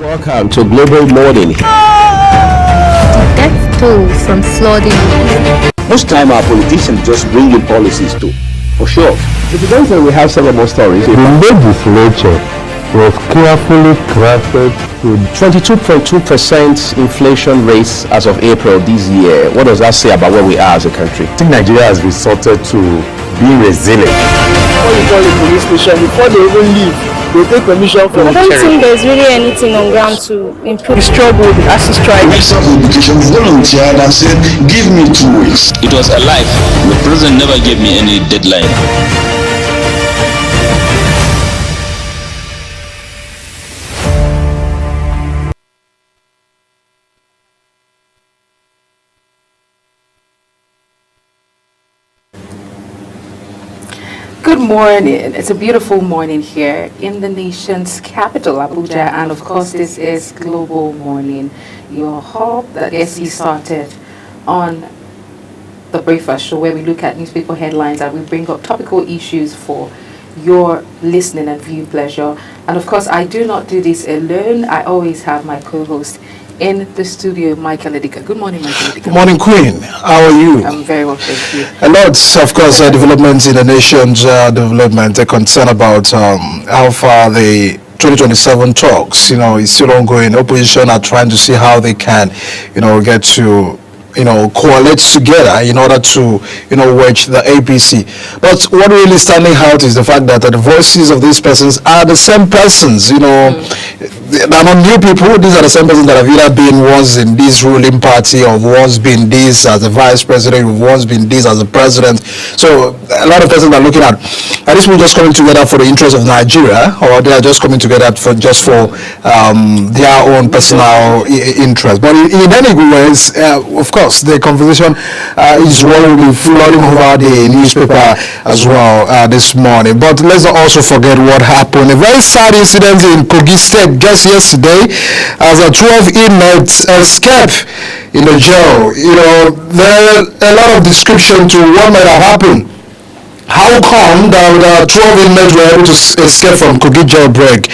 Welcome to Global Morning. Death toll from flooding. Most time our politicians just bring in policies too, for sure. Incidentally, we have several more stories. The legislature was carefully crafted to 22.2% inflation rates as of April this year. What does that say about where we are as a country? I think Nigeria has resorted to being resilient. Before you call the police station, before they even leave, they take permission from I don't think there's really anything on ground to improve. the struggle with the ASU strike. Minister of Education volunteered and said, give me 2 weeks. It was a life. The president never gave me any deadline. Good morning. It's a beautiful morning here in the nation's capital, Abuja, and of course this is Global Morning, your hub that gets you started on the breakfast show where we look at newspaper headlines and we bring up topical issues for your listening and viewing pleasure. And of course, I do not do this alone. I always have my co-host in the studio, Michael Edika. Good morning, Michael Edika. Good morning, Queen. How are you? I'm very well, thank you. A lot, of course, developments in the nation's development. A concern about how far the 2027 talks, is still ongoing. Opposition are trying to see how they can, get to coalesce together in order to, wedge the APC. But what really standing out is the fact that the voices of these persons are the same persons, They're not new people. These are the same persons that have either been once in this ruling party or once been this as the vice president, or once been this as the president. So a lot of persons are looking at these people just coming together for the interest of Nigeria, or they are just coming together for their own personal interest. But in any ways, of course, the conversation is really flooding over the newspaper as well this morning. But let's not also forget what happened. A very sad incident in Kogi State just yesterday as a 12 inmates escaped in the jail. There are a lot of description to what might have happened. How come that 12 inmates were able to escape from Kogi jailbreak?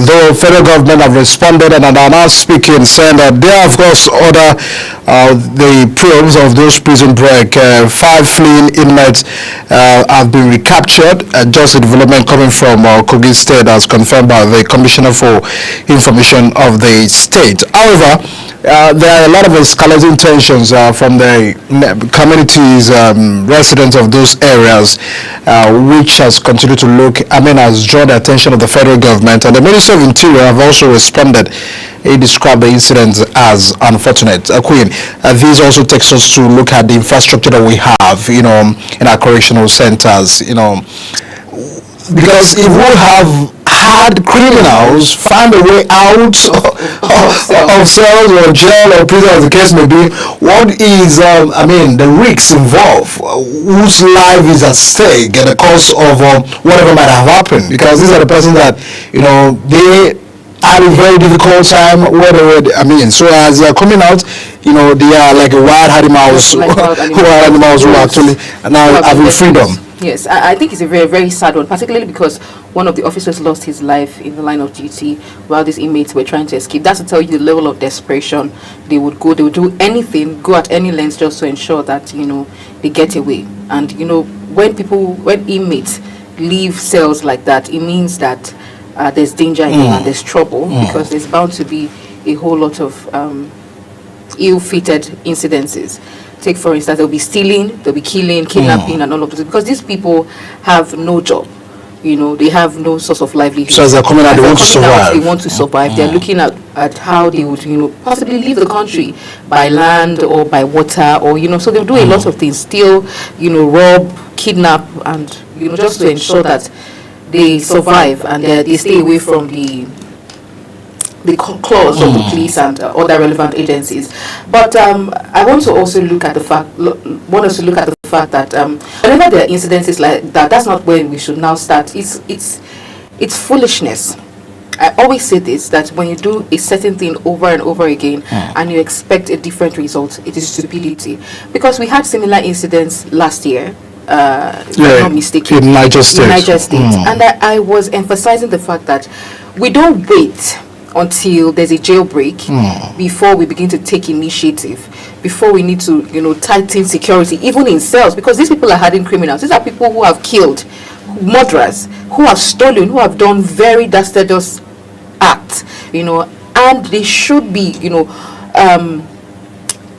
Though federal government have responded and are now speaking, saying that they of course order the probes of those prison break. 5 fleeing inmates have been recaptured. Just a development coming from Kogi State as confirmed by the Commissioner for Information of the state. However, there are a lot of escalating tensions from the communities, residents of those areas, which has continued to has drawn the attention of the federal government, and the Ministry of Interior have also responded. He described the incident as unfortunate. Queen, this also takes us to look at the infrastructure that we have, in our correctional centers, because if we have had criminals find a way out of cells or jail or prison, as the case may be, what is the risks involved, whose life is at stake at the cost of whatever might have happened? Because these are the persons that they had a very difficult time so as they are coming out, they are like a wild animals, who actually now having freedom. Yes, I think it's a very, very sad one, particularly because one of the officers lost his life in the line of duty while these inmates were trying to escape. That's to tell you the level of desperation they would do anything, go at any lengths just to ensure that, they get away. And, when inmates leave cells like that, it means that there's danger and there's trouble, because there's bound to be a whole lot of ill-fated incidences. Take, for instance, they'll be stealing, they'll be killing, kidnapping, and all of this, because these people have no job. They have no source of livelihood. So as they're coming out, they want to survive. They want to survive. They're looking at how they would, possibly leave the country by land or by water, or, so they'll do a lot of things, steal, rob, kidnap, and, just to ensure that they survive and they stay away from the claws of the police and other relevant agencies. But I want to also look at the fact that whenever there are incidences like that, that's not when we should now start. It's foolishness. I always say this, that when you do a certain thing over and over again and you expect a different result, it is stupidity. Because we had similar incidents last year. If I'm not mistaken, in Niger State. And I was emphasizing the fact that we don't wait until there's a jailbreak before we begin to take initiative, before we need to, tighten security, even in cells, because these people are hardened criminals. These are people who have killed, murderers, who have stolen, who have done very dastardous acts, and they should be,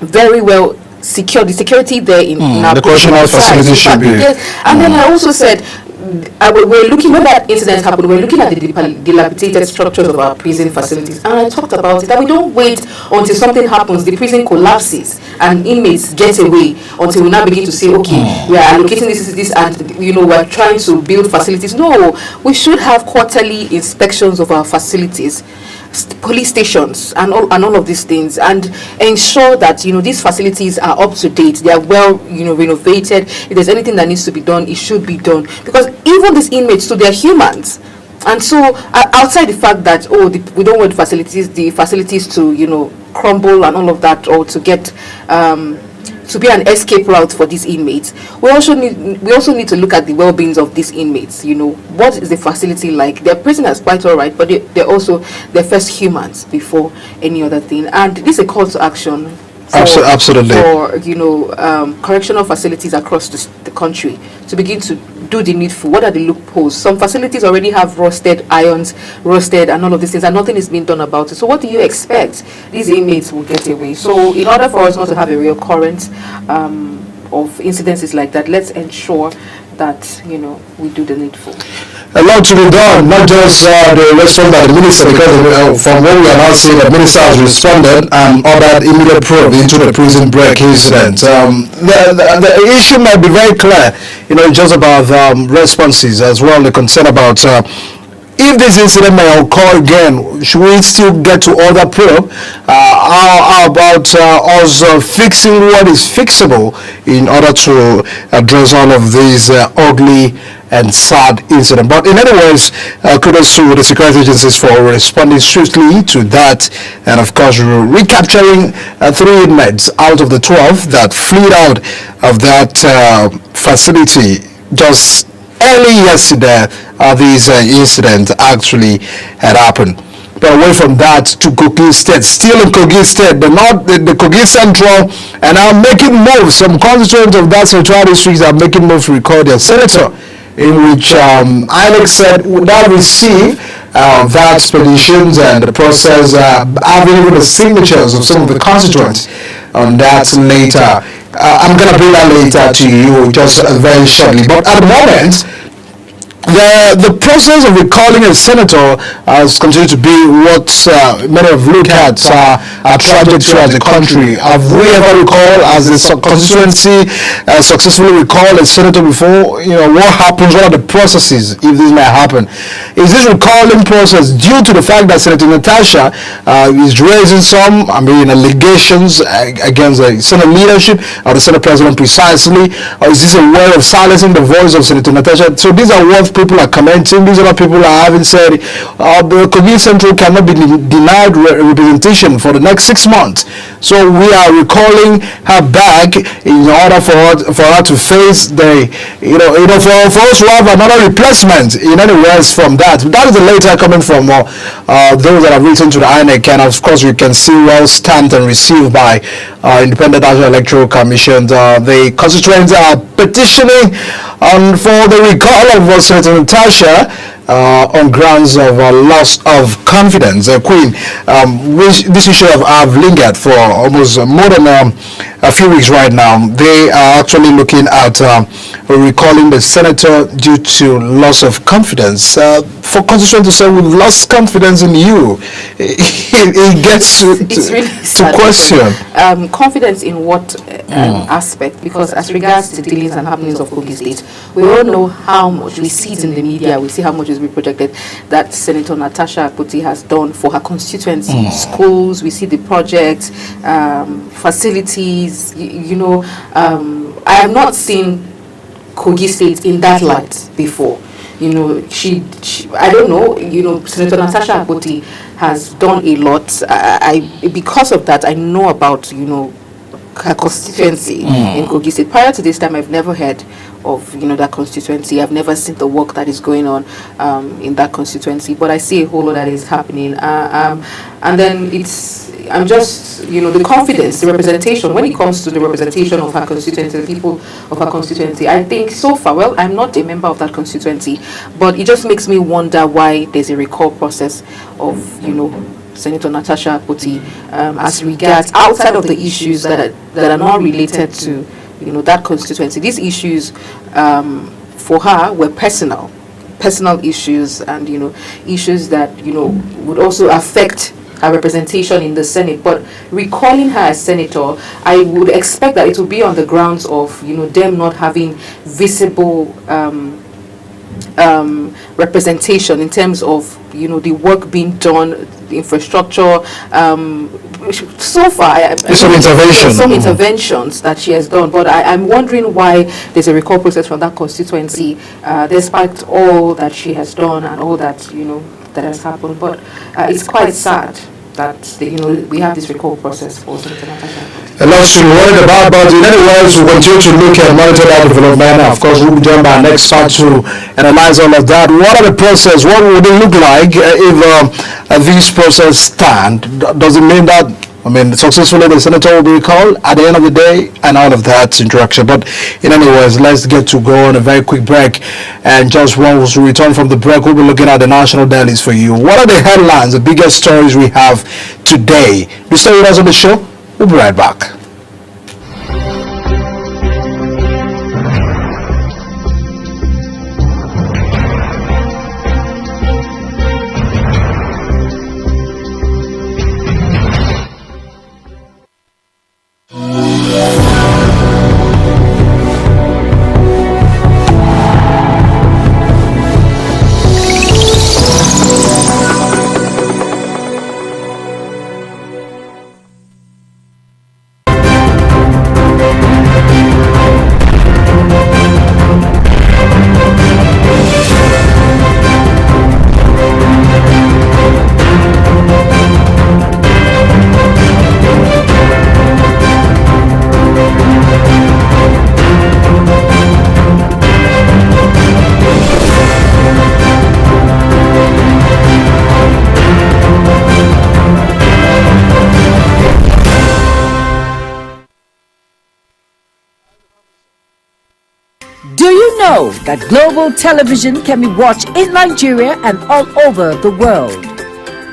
very well secured. The security there in our the correctional facility should be. Yes. And then I also said, we're looking, when that incident happened, we're looking at the dilapidated structures of our prison facilities, and I talked about it, that we don't wait until something happens, the prison collapses and inmates get away, until we now begin to say, okay, we are allocating this, and we're trying to build facilities. No, we should have quarterly inspections of our facilities, police stations, and all of these things, and ensure that these facilities are up to date, they are well renovated. If there's anything that needs to be done, it should be done, because even these inmates too, they're humans. And so outside the fact that we don't want the facilities to crumble and all of that, or to get to be an escape route for these inmates, we also need to look at the well-being of these inmates. What is the facility like? Their prisoners quite all right, but they're first humans before any other thing. And this is a call to action absolutely for correctional facilities across the country to begin to do the needful. What are the loopholes? Some facilities already have rusted irons, and all of these things, and nothing is being done about it. So what do you expect? These inmates will get away. So in order for us not to have a recurrence of incidences like that, let's ensure that we do the needful. A lot to be done, not just the response by the minister, because from what we are now seeing, the minister has responded and ordered immediate probe into the prison break incident. The issue might be very clear, just about responses as well, the concern about if this incident may occur again, should we still get to order probe? How about us fixing what is fixable in order to address all of these ugly and sad incident? But in any ways, kudos to the security agencies for responding swiftly to that, and of course recapturing 3 inmates out of the 12 that fled out of that facility just early yesterday. These incidents actually had happened. But away from that, to Kogi State, still in Kogi State, the Kogi Central, and are making moves. Some constituents of that central district are making moves to recall their senator, in which INEC said would not receive that petitions and the process, having even the signatures of some of the constituents on that later. I'm going to bring that later to you just very shortly. But at the moment, the process of recalling a senator has continued to be what many have looked at our trajectory as a country. Have we ever recalled, as a constituency, successfully recalled a senator before? What happens? What are the processes if this may happen? Is this recalling process due to the fact that Senator Natasha is raising some, allegations against the Senate leadership or the Senate president precisely? Or is this a way of silencing the voice of Senator Natasha? So these are what people are commenting. These other people are having said the Kogi Central cannot be denied representation for the next 6 months. So we are recalling her back in order for her to face the, for us to have another replacement in any ways from that. That is the letter coming from those that have written to the INEC, and of course we can see well stamped and received by Independent National Electoral Commission. The constituents are petitioning for the recall of Senator Natasha on grounds of loss of confidence. Queen, this issue have lingered for almost more than a few weeks right now. They are actually looking at recalling the senator due to loss of confidence. For constituents to say we've lost confidence in you, it gets to question. Confidence in what aspect? Because as regards to the dealings and happenings of Kogi State, we all know how much, we see it in the media, we see how much is being projected that Senator Natasha Akpoti has done for her constituency, schools, we see the projects, facilities, I have not seen Kogi State in that light before. She I don't know, Senator Natasha Akpoti has done a lot. Because of that, I know about, her constituency in Kogi State. Prior to this time, I've never heard of that constituency. I've never seen the work that is going on in that constituency, but I see a whole lot that is happening. And then I'm just the confidence, the representation when it comes to the representation of her constituency, the people of her constituency. I think so far, well, I'm not a member of that constituency, but it just makes me wonder why there's a recall process of Senator Natasha Akpoti as regards outside of the issues that are not related to that constituency. These issues for her were personal issues, and issues that would also affect her representation in the Senate. But recalling her as senator, I would expect that it will be on the grounds of them not having visible representation in terms of the work being done, the infrastructure. So far, some interventions that she has done, but I'm wondering why there's a recall process from that constituency, despite all that she has done and all that that has happened. But it's quite sad that we have this recall process for Senator Natasha. A lot to worry about, but in any ways, we'll continue to look and monitor that development. Of course, we'll be joined by our next part to analyze all of that. What are the process? What would it look like if this process stand? Does it mean that, successfully the senator will be recalled at the end of the day and all of that interaction? But in any ways, let's get to go on a very quick break. And just once we return from the break, we'll be looking at the national dailies for you. What are the headlines, the biggest stories we have today? You stay with us on the show. We'll be right back. know that global television can be watched in Nigeria and all over the world.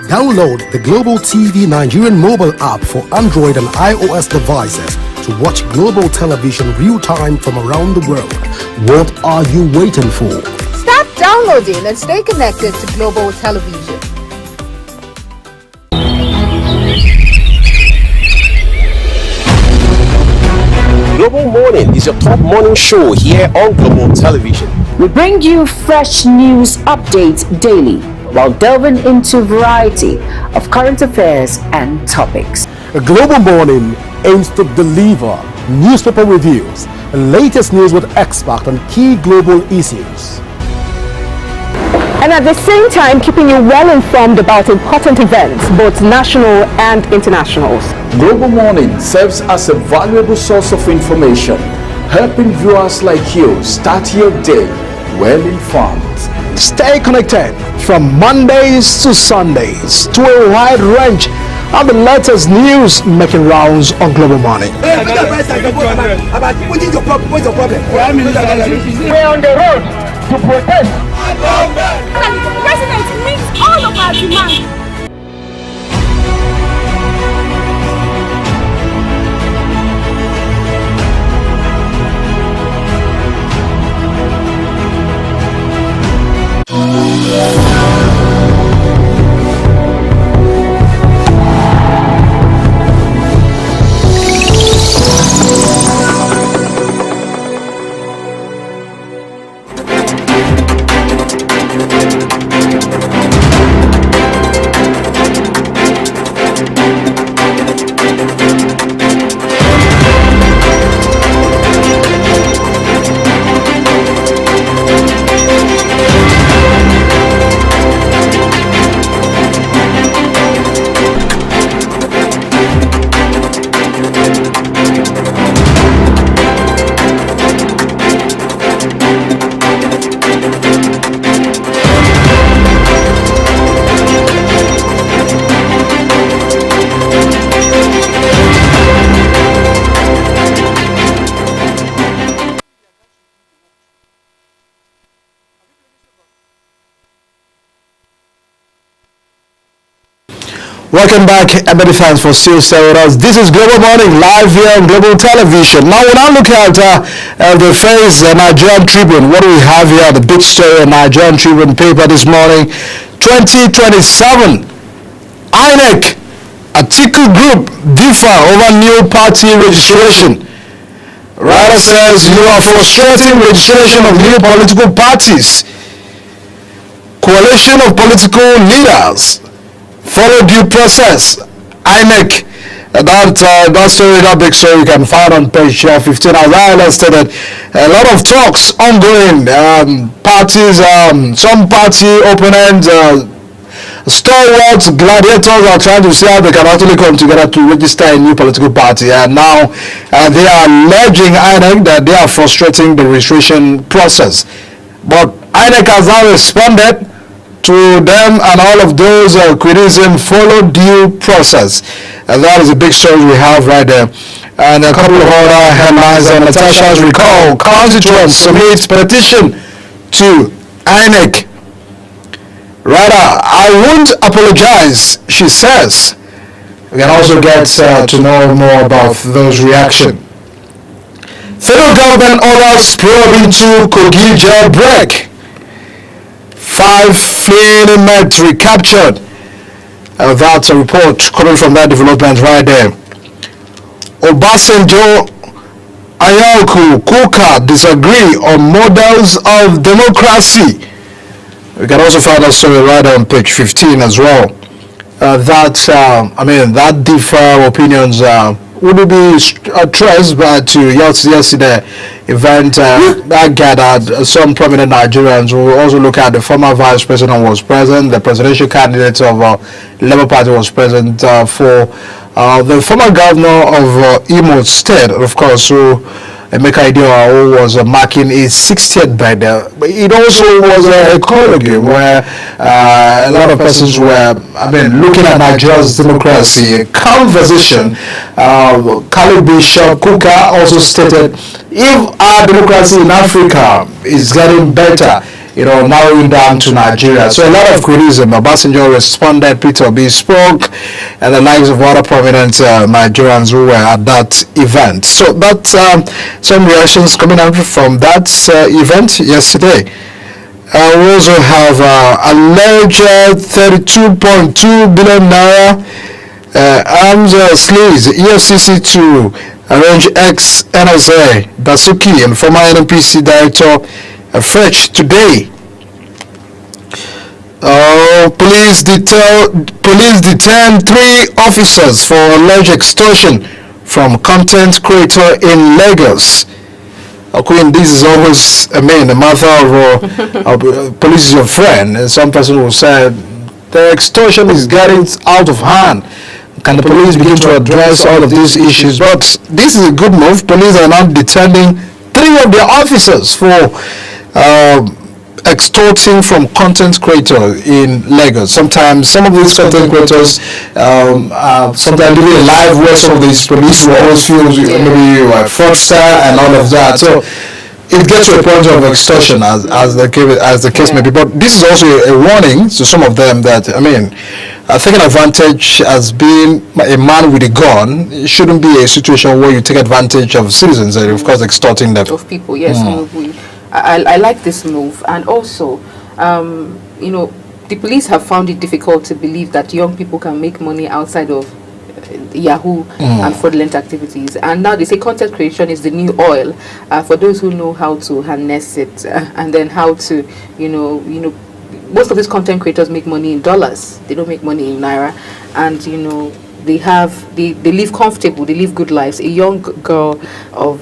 Download the Global TV Nigerian mobile app for Android and iOS devices to watch global television real-time from around the world. What are you waiting for? Start downloading and stay connected to global television. Global Morning is your top morning show here on Global Television. We bring you fresh news updates daily while delving into a variety of current affairs and topics. A Global Morning aims to deliver newspaper reviews and latest news with experts on key global issues. And at the same time, keeping you well informed about important events, both national and internationals. Global Morning serves as a valuable source of information, helping viewers like you start your day well informed. Stay connected from Mondays to Sundays to a wide range of the latest news making rounds on Global Morning. We're on the road to protest. The president meets all of our demands. Welcome back, and many thanks for still staying with us. This is Global Morning, live here on Global Television. Now, when I look at the first Nigerian Tribune, what do we have here? The big story in Nigerian Tribune paper this morning, 2027. INEC, Atiku Group differ over new party registration. Writer says you are frustrating registration of new political parties. Coalition of political leaders follow due process. INEC. That story, that big story, you can find on page 15. As I stated, a lot of talks ongoing. Parties, some party opponents, stalwarts, gladiators are trying to see how they can actually come together to register a new political party. And now they are alleging INEC that they are frustrating the registration process. But INEC has now responded to them, and all of those criticism follow due process. And that is a big story we have right there. And a couple of other headlines. Natasha's recall constituents submit petition to INEC. Rather, I won't apologize, she says. We can also get to know more about those reactions. Federal government orders probe into Kogi jailbreak. 5 fleeing inmates recaptured. That's a report coming from that development right there. Obasanjo, Ayaku, Kuka disagree on models of democracy. We can also find that story right on page 15 as well. That differ opinions would be addressed to yesterday event that gathered some prominent Nigerians. We will also look at the former vice president was present, the presidential candidate of Labour Party was present, for the former governor of Imo State, of course, who Emeka Idewa, who was marking his 60th birthday. But it also was a colloquium where a lot of persons were, looking at Nigeria's democracy. A conversation. Khalid Bishop Kuka also stated, if our democracy in Africa is getting better, narrowing down to Nigeria. So a lot of criticism. Obasanjo responded, Peter Obi spoke, and the likes of other prominent Nigerians who were at that event. So that's some reactions coming out from that event yesterday. We also have alleged 32.2 billion naira arms sleaze EFCC to arrange ex-NSA Dasuki and former NNPC director Fetch today. Police detained 3 officers for alleged extortion from content creator in Lagos. Queen, this is always a matter of police is your friend, and some person will say the extortion is getting out of hand. Can the police begin to address all of these issues? But this is a good move. Police are now detaining 3 of their officers for extorting from content creators in Lagos. Sometimes some of these content creators sometimes living a life where some of these police will always feel maybe you are a fraudster and all of that. So it gets to a point of extortion as the case may be. But this is also a warning to some of them that taking advantage as being a man with a gun, it shouldn't be a situation where you take advantage of citizens and of course extorting them. Of people, yes. I like this move, and also, the police have found it difficult to believe that young people can make money outside of Yahoo and fraudulent activities. And now they say content creation is the new oil for those who know how to harness it and then how to, most of these content creators make money in dollars. They don't make money in naira, and they live comfortable, they live good lives. A young girl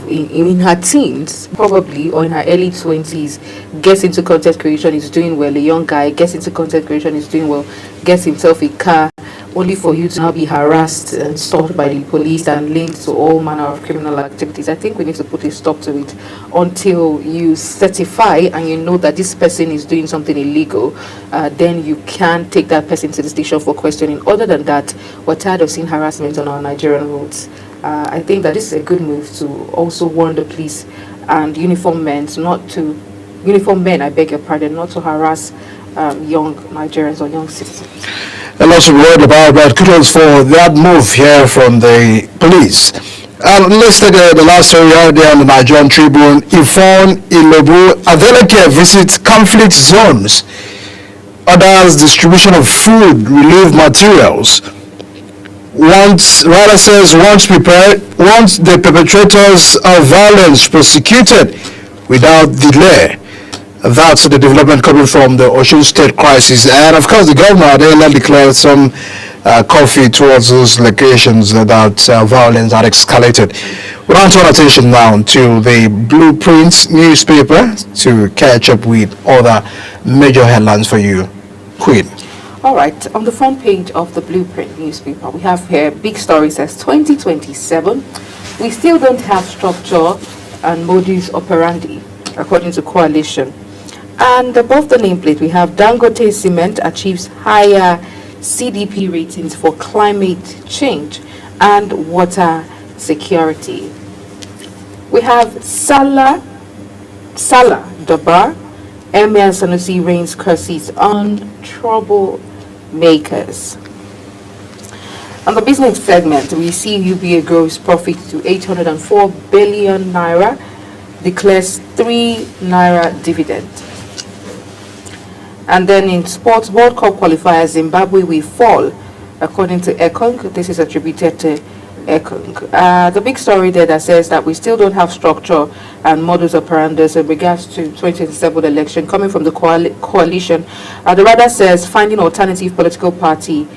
in her teens, probably, or in her early 20s, gets into content creation, is doing well. A young guy gets into content creation, is doing well, gets himself a car, only for you to now be harassed and stopped by the police and linked to all manner of criminal activities. I think we need to put a stop to it until you certify and you know that this person is doing something illegal. Then you can take that person to the station for questioning. Other than that, we're tired of seeing harassment on our Nigerian roads. I think that this is a good move to also warn the police and uniformed men, I beg your pardon, not to harass young Nigerians or young citizens. A lot to be worried about, but kudos for that move here from the police. And let's take the last story out there on the Nigerian Tribune. Ifon Ilobu Adeleke visits conflict zones, orders distribution of food relief materials. Once the perpetrators of violence prosecuted without delay. That's the development coming from the Osun State crisis. And of course, the governor then declared some coffee towards those locations that violence had escalated. We'll now turn attention now to the Blueprint newspaper to catch up with other major headlines for you. Queen. All right, on the front page of the Blueprint newspaper, we have here big story says 2027. We still don't have structure and modus operandi, according to Coalition. And above the nameplate, we have Dangote Cement achieves higher CDP ratings for climate change and water security. We have Salah Dabar, Emir Sanusi rains curses on troublemakers. On the business segment, we see UBA grows profit to 804 billion naira, declares 3 naira dividend. And then in sports, World Cup qualifiers, Zimbabwe will fall, according to Ekong. This is attributed to Ekong. The big story there that says that we still don't have structure and modus operandi in regards to 2027 election coming from the coalition. The rather says finding alternative political party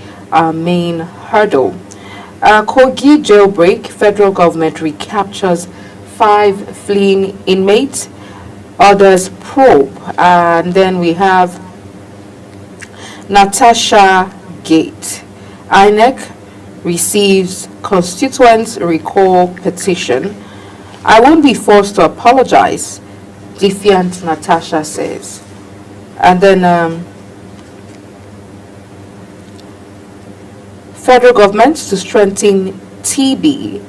main hurdle. Kogi jailbreak, federal government recaptures 5 fleeing inmates, others probe. And then we have Natasha Gate. INEC receives constituents recall petition. I won't be forced to apologize, defiant Natasha says. And then federal government to strengthen TB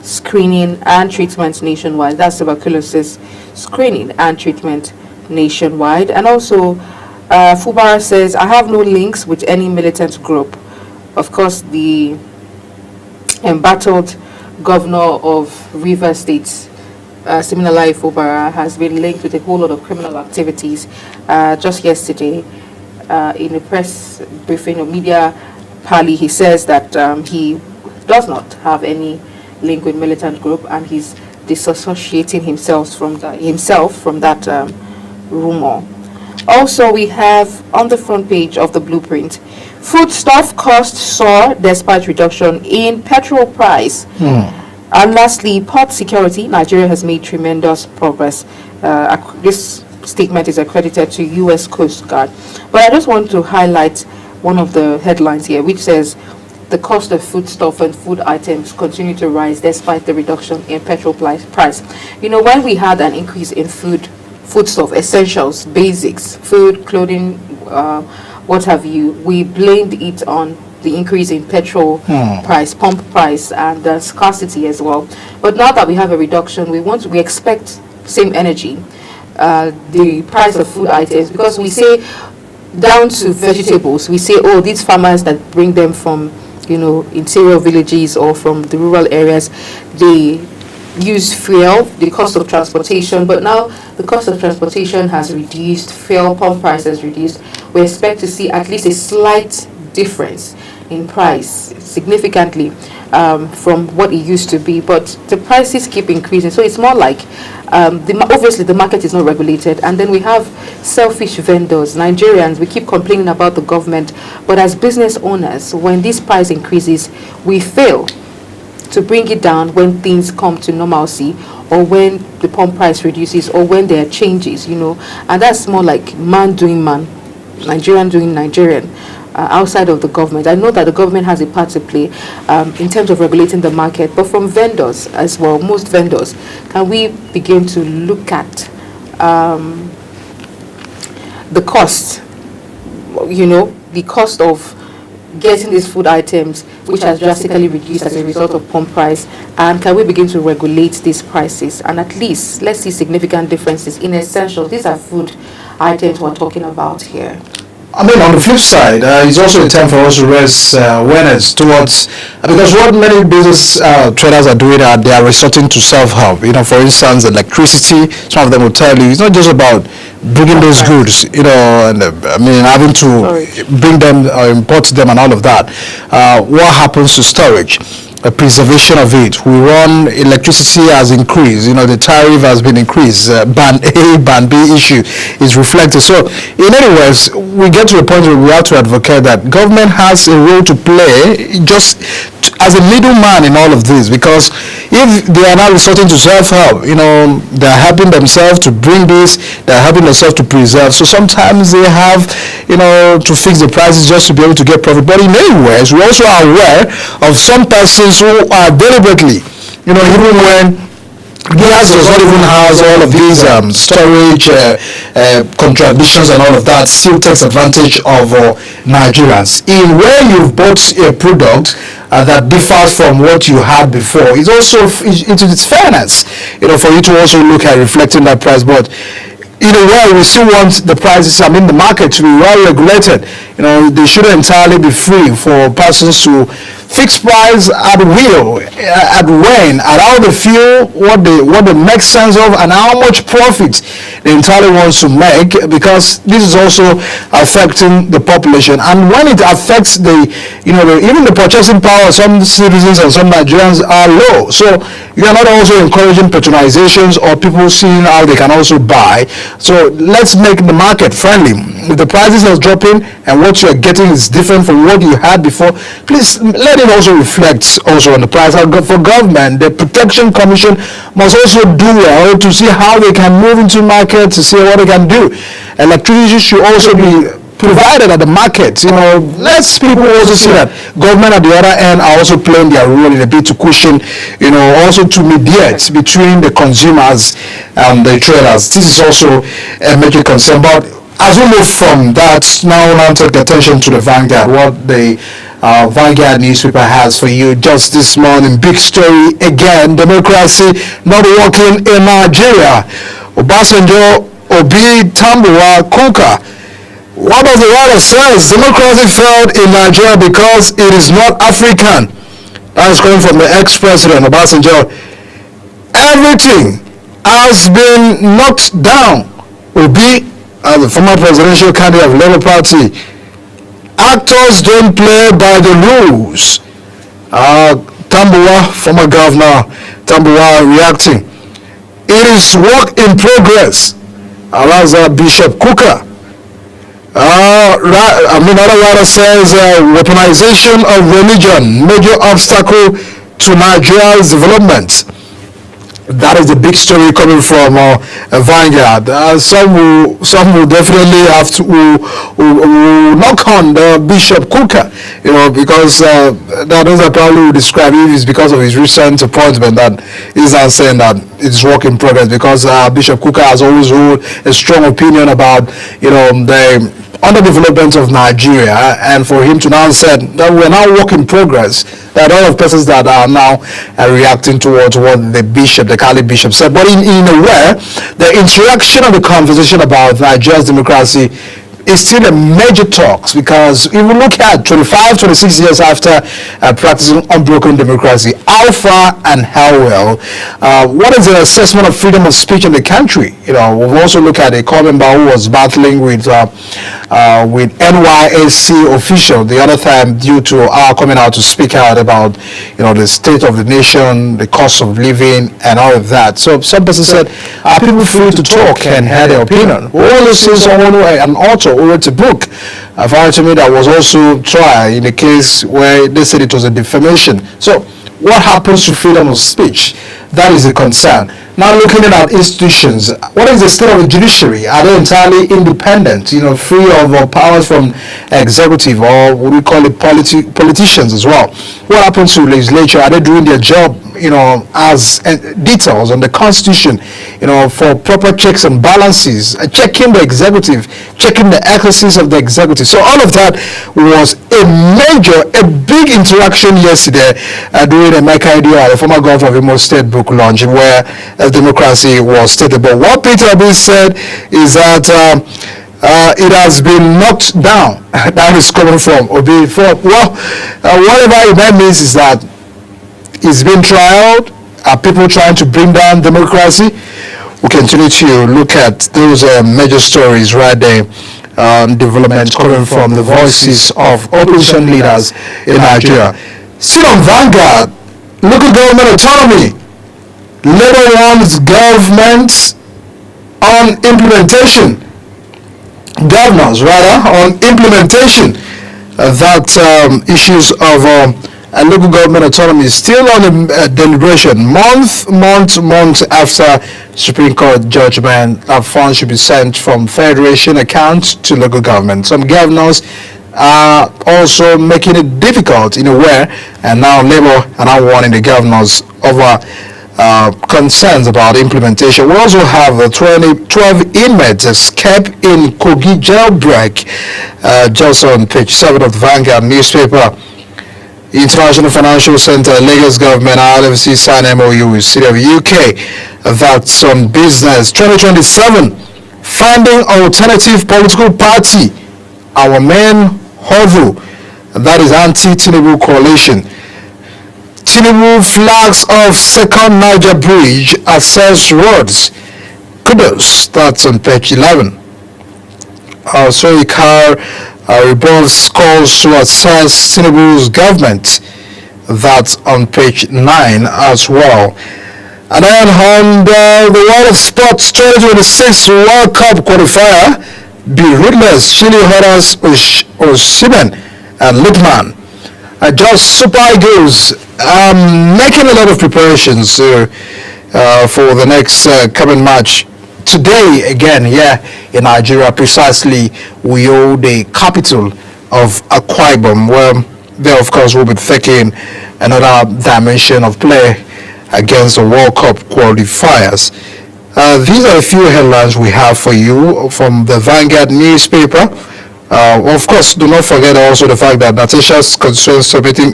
screening and treatment nationwide. That's tuberculosis screening and treatment nationwide. And also Fubara says, I have no links with any militant group. Of course, the embattled governor of Rivers State, Siminalayi Fubara, has been linked with a whole lot of criminal activities. Just yesterday, in a press briefing or media parley, he says that he does not have any link with militant group, and he's disassociating himself from that rumor. Also, we have on the front page of the Blueprint, foodstuff costs soar despite reduction in petrol price. And lastly, port security. Nigeria has made tremendous progress. This statement is accredited to U.S. Coast Guard. But I just want to highlight one of the headlines here, which says the cost of foodstuff and food items continue to rise despite the reduction in petrol price. You know, when we had an increase in foodstuff, essentials, basics, food, clothing, what have you, we blamed it on the increase in petrol price, pump price, and the scarcity as well. But now that we have a reduction, we expect same energy, the price of food items, because we say down to vegetables, we say, oh, these farmers that bring them from, you know, interior villages or from the rural areas, they use fuel, the cost of transportation, but now the cost of transportation has reduced, fuel pump price has reduced. We expect to see at least a slight difference in price, significantly from what it used to be, but the prices keep increasing. So it's more like obviously the market is not regulated, and then we have selfish vendors, Nigerians. We keep complaining about the government, but as business owners, when this price increases, we fail to bring it down when things come to normalcy, or when the pump price reduces, or when there are changes, you know. And that's more like man doing man, Nigerian doing Nigerian, outside of the government. I know that the government has a part to play in terms of regulating the market, but from vendors as well, most vendors, can we begin to look at the cost, you know, the cost of getting these food items, which has drastically reduced as a result of pump price, and can we begin to regulate these prices, and at least let's see significant differences in essentials. These are food items we're talking about here. I mean, on the flip side, it's also a time for us to raise awareness towards, because what many business traders are doing, they are resorting to self-help. You know, for instance, electricity, some of them will tell you, it's not just about bringing those goods, you know, and I mean, having to bring them, import them and all of that. What happens to storage? Preservation of it. We run, electricity has increased, you know, the tariff has been increased, band A, band B issue is reflected. So in any words, we get to a point where we have to advocate that government has a role to play just as a middleman in all of this, because if they are now resorting to self-help, you know, they are helping themselves to bring this, they are helping themselves to preserve. So sometimes they have, you know, to fix the prices just to be able to get profit. But in many ways, we also are aware of some persons who are deliberately, you know, even when gas does not even have all of these storage contradictions and all of that, still takes advantage of Nigerians. In where you've bought a product that differs from what you had before, it's also into its fairness, you know, for you to also look at reflecting that price. But in a way, we still want the prices, I mean, the market to be well regulated. You know, they shouldn't entirely be free for persons to fix price at will, at when, at how they feel, what they make sense of, and how much profit they entirely want to make, because this is also affecting the population. And when it affects the, you know, even the purchasing power of some citizens and some Nigerians are low. So you are not also encouraging patronizations or people seeing how they can also buy. So let's make the market friendly. If the prices are dropping and what you're getting is different from what you had before, please let it also reflect also on the price. For government, the Protection Commission must also do well to see how they can move into market, to see what they can do. Electricity should also be provided at the market. You know, let's people also see that government at the other end are also playing their role in a bit to cushion, you know, also to mediate between the consumers and the traders. This is also a major concern. But as we move from that, now take attention to the Vanguard, what the Vanguard newspaper has for you just this morning. Big story again, democracy not working in Nigeria. Obasanjo, Obi, Tambuwa, Kuka. What does the writer says? Democracy failed in Nigeria because it is not African. That is coming from the ex-president Obasanjo. Everything has been knocked down. Obi, the former presidential candidate of Labour Party. Actors don't play by the rules. Tambuwa, former governor, Tambuwa reacting. It is work in progress. Alaza Bishop Kuka. Another writer says weaponization of religion, major obstacle to Nigeria's development. That is the big story coming from Vanguard. Some will definitely have to will knock on the Bishop Kuka, you know, because those are probably will describe it is because of his recent appointment that is saying that it's work in progress, because Bishop Kuka has always held a strong opinion about, you know, the underdevelopment of Nigeria, and for him to now say that we're now work in progress, there are a lot of persons that are now reacting towards what the bishop, the Kali bishop said. But in a way, the interaction of the conversation about Nigeria's democracy is still a major talks, because if we look at 25, 26 years after practicing unbroken democracy, how far and how well, what is the assessment of freedom of speech in the country? You know, we've also looked at a core member who was battling with NYSC official the other time due to our coming out to speak out about, you know, the state of the nation, the cost of living and all of that. So some person said, are people free to talk and have their opinion? We also see someone who, an author who wrote a book, found to me that was also tried in a case where they said it was a defamation. So what happens to freedom of speech? That is a concern. Now looking at institutions, what is the state of the judiciary? Are they entirely independent, you know, free of powers from executive, or what we call it politicians as well? What happens to legislature? Are they doing their job, you know, as details on the constitution, you know, for proper checks and balances, checking the executive, checking the exercise of the executive? So all of that was a big interaction yesterday during the Mecca Idea, the former governor of Imo State book launch, where democracy was stated. But what Peter Obi said is that it has been knocked down. That is coming from Obi. Well, whatever it means is that it's been trialed. Are people trying to bring down democracy? We continue to look at those major stories right there. Development coming from the voices of opposition leaders in Nigeria. Still on Vanguard, local government autonomy. Labour wants government on implementation. Governors, rather, on implementation. That issues of local government autonomy is still on deliberation. Months after Supreme Court judgment, that funds should be sent from federation accounts to local government. Some governors are also making it difficult in a way, and now Labour are now warning the governors over concerns about implementation. We also have 12 inmates escape in Kogi jailbreak, just on page 7 of the Vanguard newspaper. International Financial Center, Lagos government, RFC signed MOU with City of UK. That's on business. 2027, finding alternative political party. Our main hovel, that is anti-Tinubu coalition. Tinubu flags off second Niger bridge, access roads. Kudos, that's on page 11. Also, Ikar revolves calls to assess Tinubu's government. That's on page 9 as well. And then on the world of sports, 2026 World Cup qualifier, be ruthless. Chile Horas Osimhen and Littman. Just Super Eagles making a lot of preparations for the next coming match. Today, again, in Nigeria, precisely, we hold the capital of Akwa Ibom, where they, of course, will be taking another dimension of play against the World Cup qualifiers. These are a few headlines we have for you from the Vanguard newspaper. Of course, do not forget also the fact that Natasha's concerns submitting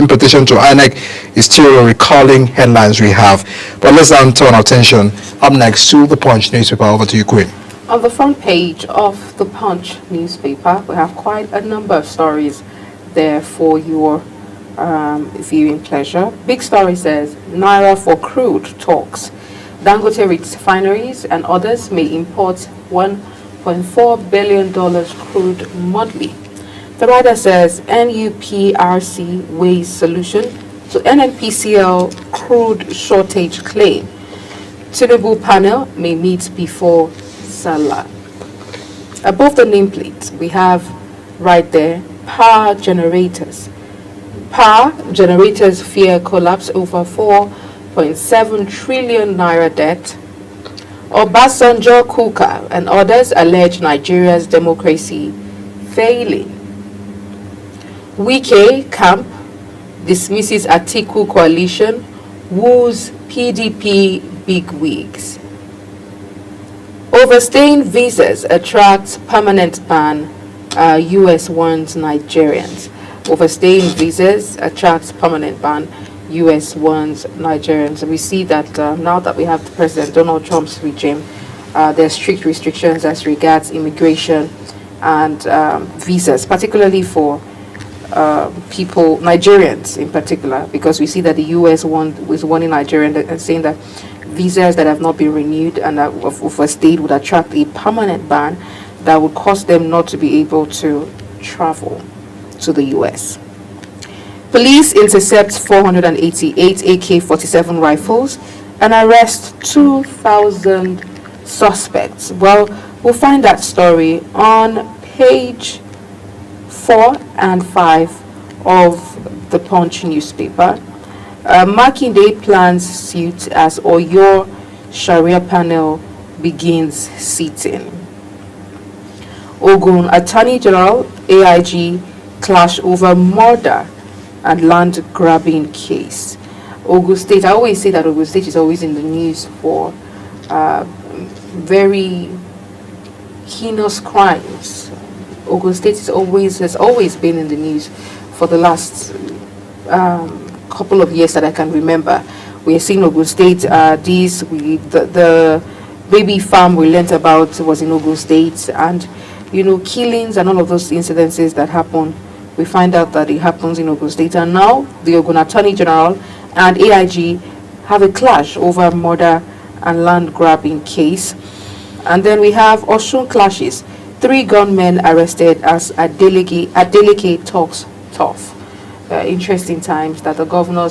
petition to INEC is still recalling headlines we have. But let's now turn our attention up next to the Punch newspaper. Over to you, Queen. On the front page of the Punch newspaper, we have quite a number of stories there for your viewing pleasure. Big story says, Naira for crude talks. Dangote refineries and others may import $1.4 billion crude monthly. The writer says NUPRC weighs solution to NNPCL crude shortage claim. Tinubu panel may meet before Salah. Above the nameplate, we have right there power generators. Power generators fear collapse over 4.7 trillion naira debt. Obasanjo, Kuka and others allege Nigeria's democracy failing. Wike camp dismisses Atiku coalition, woos PDP bigwigs. Overstaying visas attracts permanent ban, US warns Nigerians. Overstaying visas attracts permanent ban, US warns Nigerians. We see that now that we have President Donald Trump's regime, there are strict restrictions as regards immigration and visas, particularly for people, Nigerians in particular, because we see that the US was warning Nigerians and saying that visas that have not been renewed and overstayed would attract a permanent ban that would cause them not to be able to travel to the US. Police intercept 488 AK-47 rifles and arrest 2,000 suspects. Well, we'll find that story on page 4 and 5 of the Punch newspaper. Makinde plans suit as Oyo Sharia panel begins seating. Ogun Attorney General AIG clash over murder and land grabbing case. Ogun State, I always say that Ogun State is always in the news for very heinous crimes. Ogun State has always been in the news for the last couple of years that I can remember. We are seeing Ogun State the baby farm we learnt about was in Ogun State, and killings and all of those incidences that happen, we find out that it happens in Ogun State. And now the Ogun Attorney General and AIG have a clash over murder and land grabbing case. And then we have Osun clashes. 3 gunmen arrested as Adeleke talks tough. Interesting times that the governor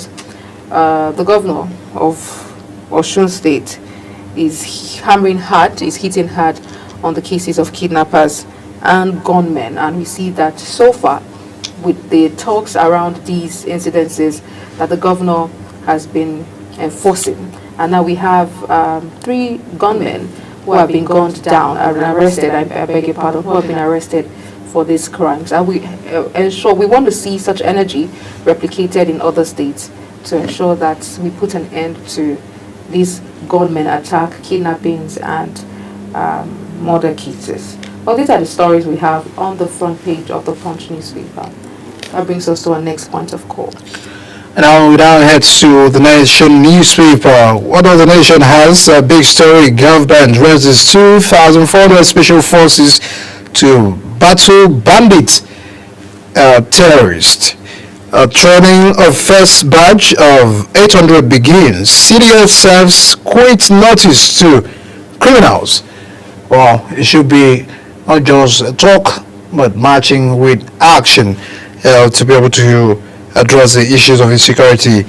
of Osun State is hammering hard, is hitting hard on the cases of kidnappers and gunmen. And we see that so far, with the talks around these incidences, that the governor has been enforcing. And now we have 3 gunmen who have been gunned down and arrested, I beg your pardon, who have been arrested for these crimes. And we ensure, we want to see such energy replicated in other states to ensure that we put an end to these gunmen attack, kidnappings, and murder cases. Well, these are the stories we have on the front page of the Punch newspaper. That brings us to our next point of call. And now we now head to the Nation newspaper. What other nation has a big story? Government raises 2,400 special forces to battle bandit terrorists. Training of first batch of 800 begins. CDF serves quit notice to criminals. Well, it should be not just talk, but marching with action to be able to address the issues of insecurity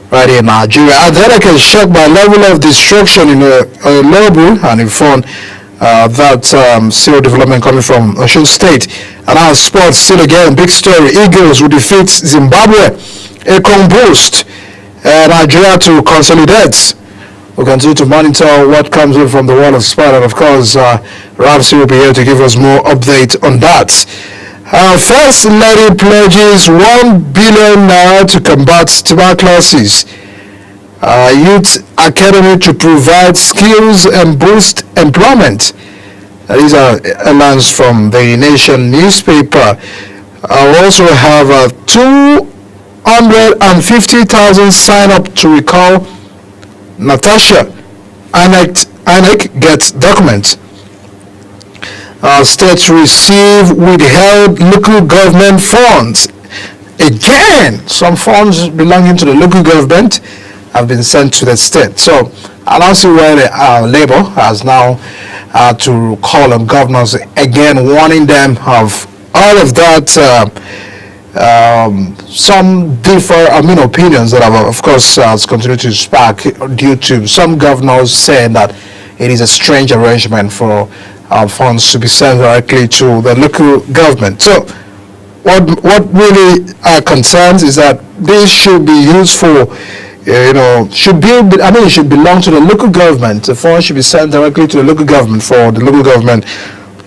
right here in Nigeria. Adeleke is shocked by level of destruction in Lobu and informed that serial development coming from Osun State. And our sports, still again, big story. Eagles will defeat Zimbabwe. Akon boost Nigeria to consolidate. We'll continue to monitor what comes in from the world of sport, and of course, Ramsey will be here to give us more update on that. First Lady pledges 1 billion naira to combat tuberculosis. Youth Academy to provide skills and boost employment. These are headlines from the Nation newspaper. I also have 250,000 sign up to recall Natasha. INEC gets documents. States receive withheld local government funds. Again, some funds belonging to the local government have been sent to the state. So I don't see where Labour has now to call on governors again, warning them of all of that. Some differ opinions that have, of course, has continued to spark due to some governors saying that it is a strange arrangement for funds to be sent directly to the local government. So what really concerns is that this should be used for, it should belong to the local government. The funds should be sent directly to the local government for the local government,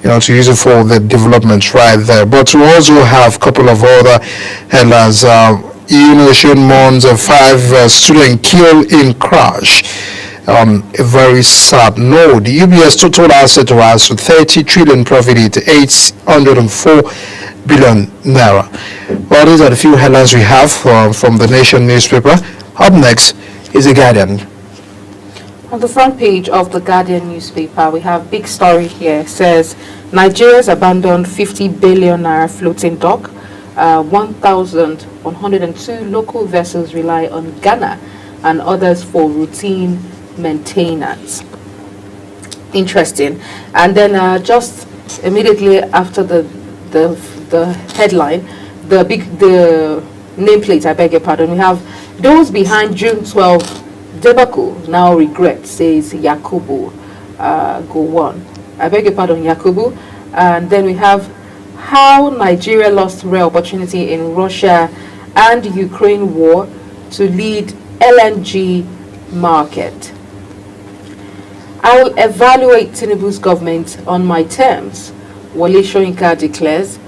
to use it for the development right there. But we also have a couple of other headlines. Nation mourns of 5 students killed in crash. A very sad note. The UBS total asset rise to 30 trillion, profit to 804 billion naira. Well, these are the few headlines we have from the Nation newspaper. Up next is The Guardian. On the front page of the Guardian newspaper, we have big story here. It says Nigeria's abandoned 50 billion naira floating dock. 1,102 local vessels rely on Ghana and others for routine maintenance. Interesting. And then just immediately after the headline, the nameplate, I beg your pardon, we have those behind June 12 debacle now regret, says Yakubu Gowon. I beg your pardon, Yakubu. And then we have how Nigeria lost rare opportunity in Russia and Ukraine war to lead LNG market. I will evaluate Tinubu's government on my terms, Wole Soyinka declares.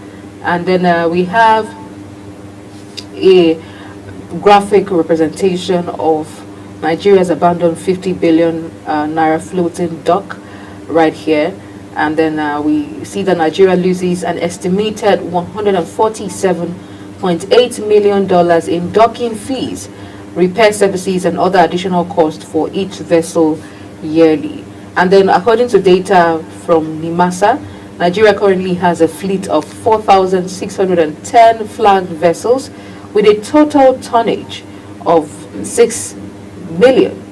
And then we have a graphic representation of Nigeria's abandoned 50 billion naira floating dock right here. And then we see that Nigeria loses an estimated $147.8 million in docking fees, repair services, and other additional costs for each vessel yearly. And then according to data from NIMASA, Nigeria currently has a fleet of 4,610 flagged vessels with a total tonnage of 6 billion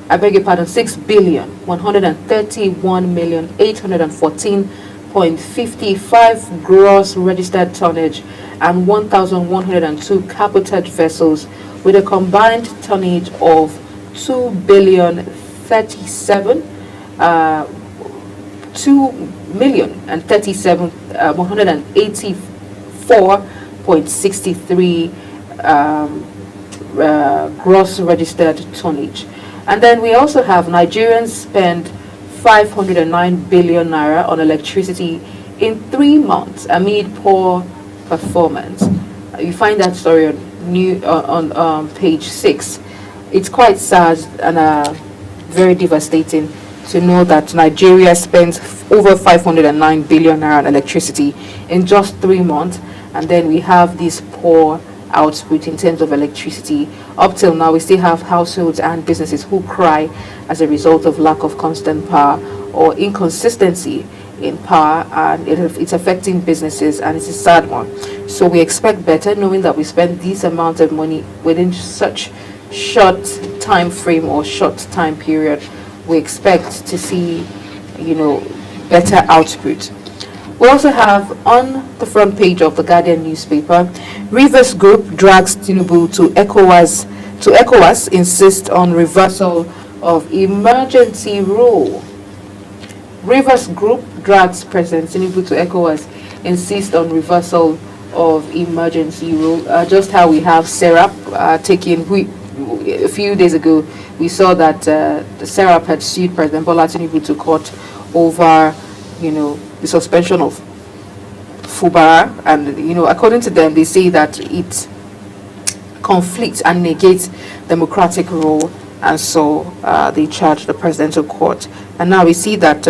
131,814.55 gross registered tonnage and 1,102 cabotage vessels with a combined tonnage of 184.63 gross registered tonnage. And then we also have Nigerians spend 509 billion naira on electricity in 3 months amid poor performance. You find that story on page 6. It's quite sad and very devastating to know that Nigeria spends over 509 billion naira on electricity in just 3 months, and then we have this poor output in terms of electricity. Up till now, we still have households and businesses who cry as a result of lack of constant power or inconsistency in power, and it's affecting businesses, and it's a sad one. So we expect better, knowing that we spend this amount of money within such short time frame or short time period. We expect to see, better output. We also have on the front page of the Guardian newspaper, Rivers Group drags Tinubu to ECOWAS. Insists on reversal of emergency rule. Rivers Group drags President Tinubu to ECOWAS, insists on reversal of emergency rule. Just how we have SERAP taking. A few days ago, we saw that the SERAP had sued President Bola Tinubu to court over, the suspension of Fubara, and according to them, they say that it conflicts and negates democratic rule, and so they charged the presidential court. And now we see that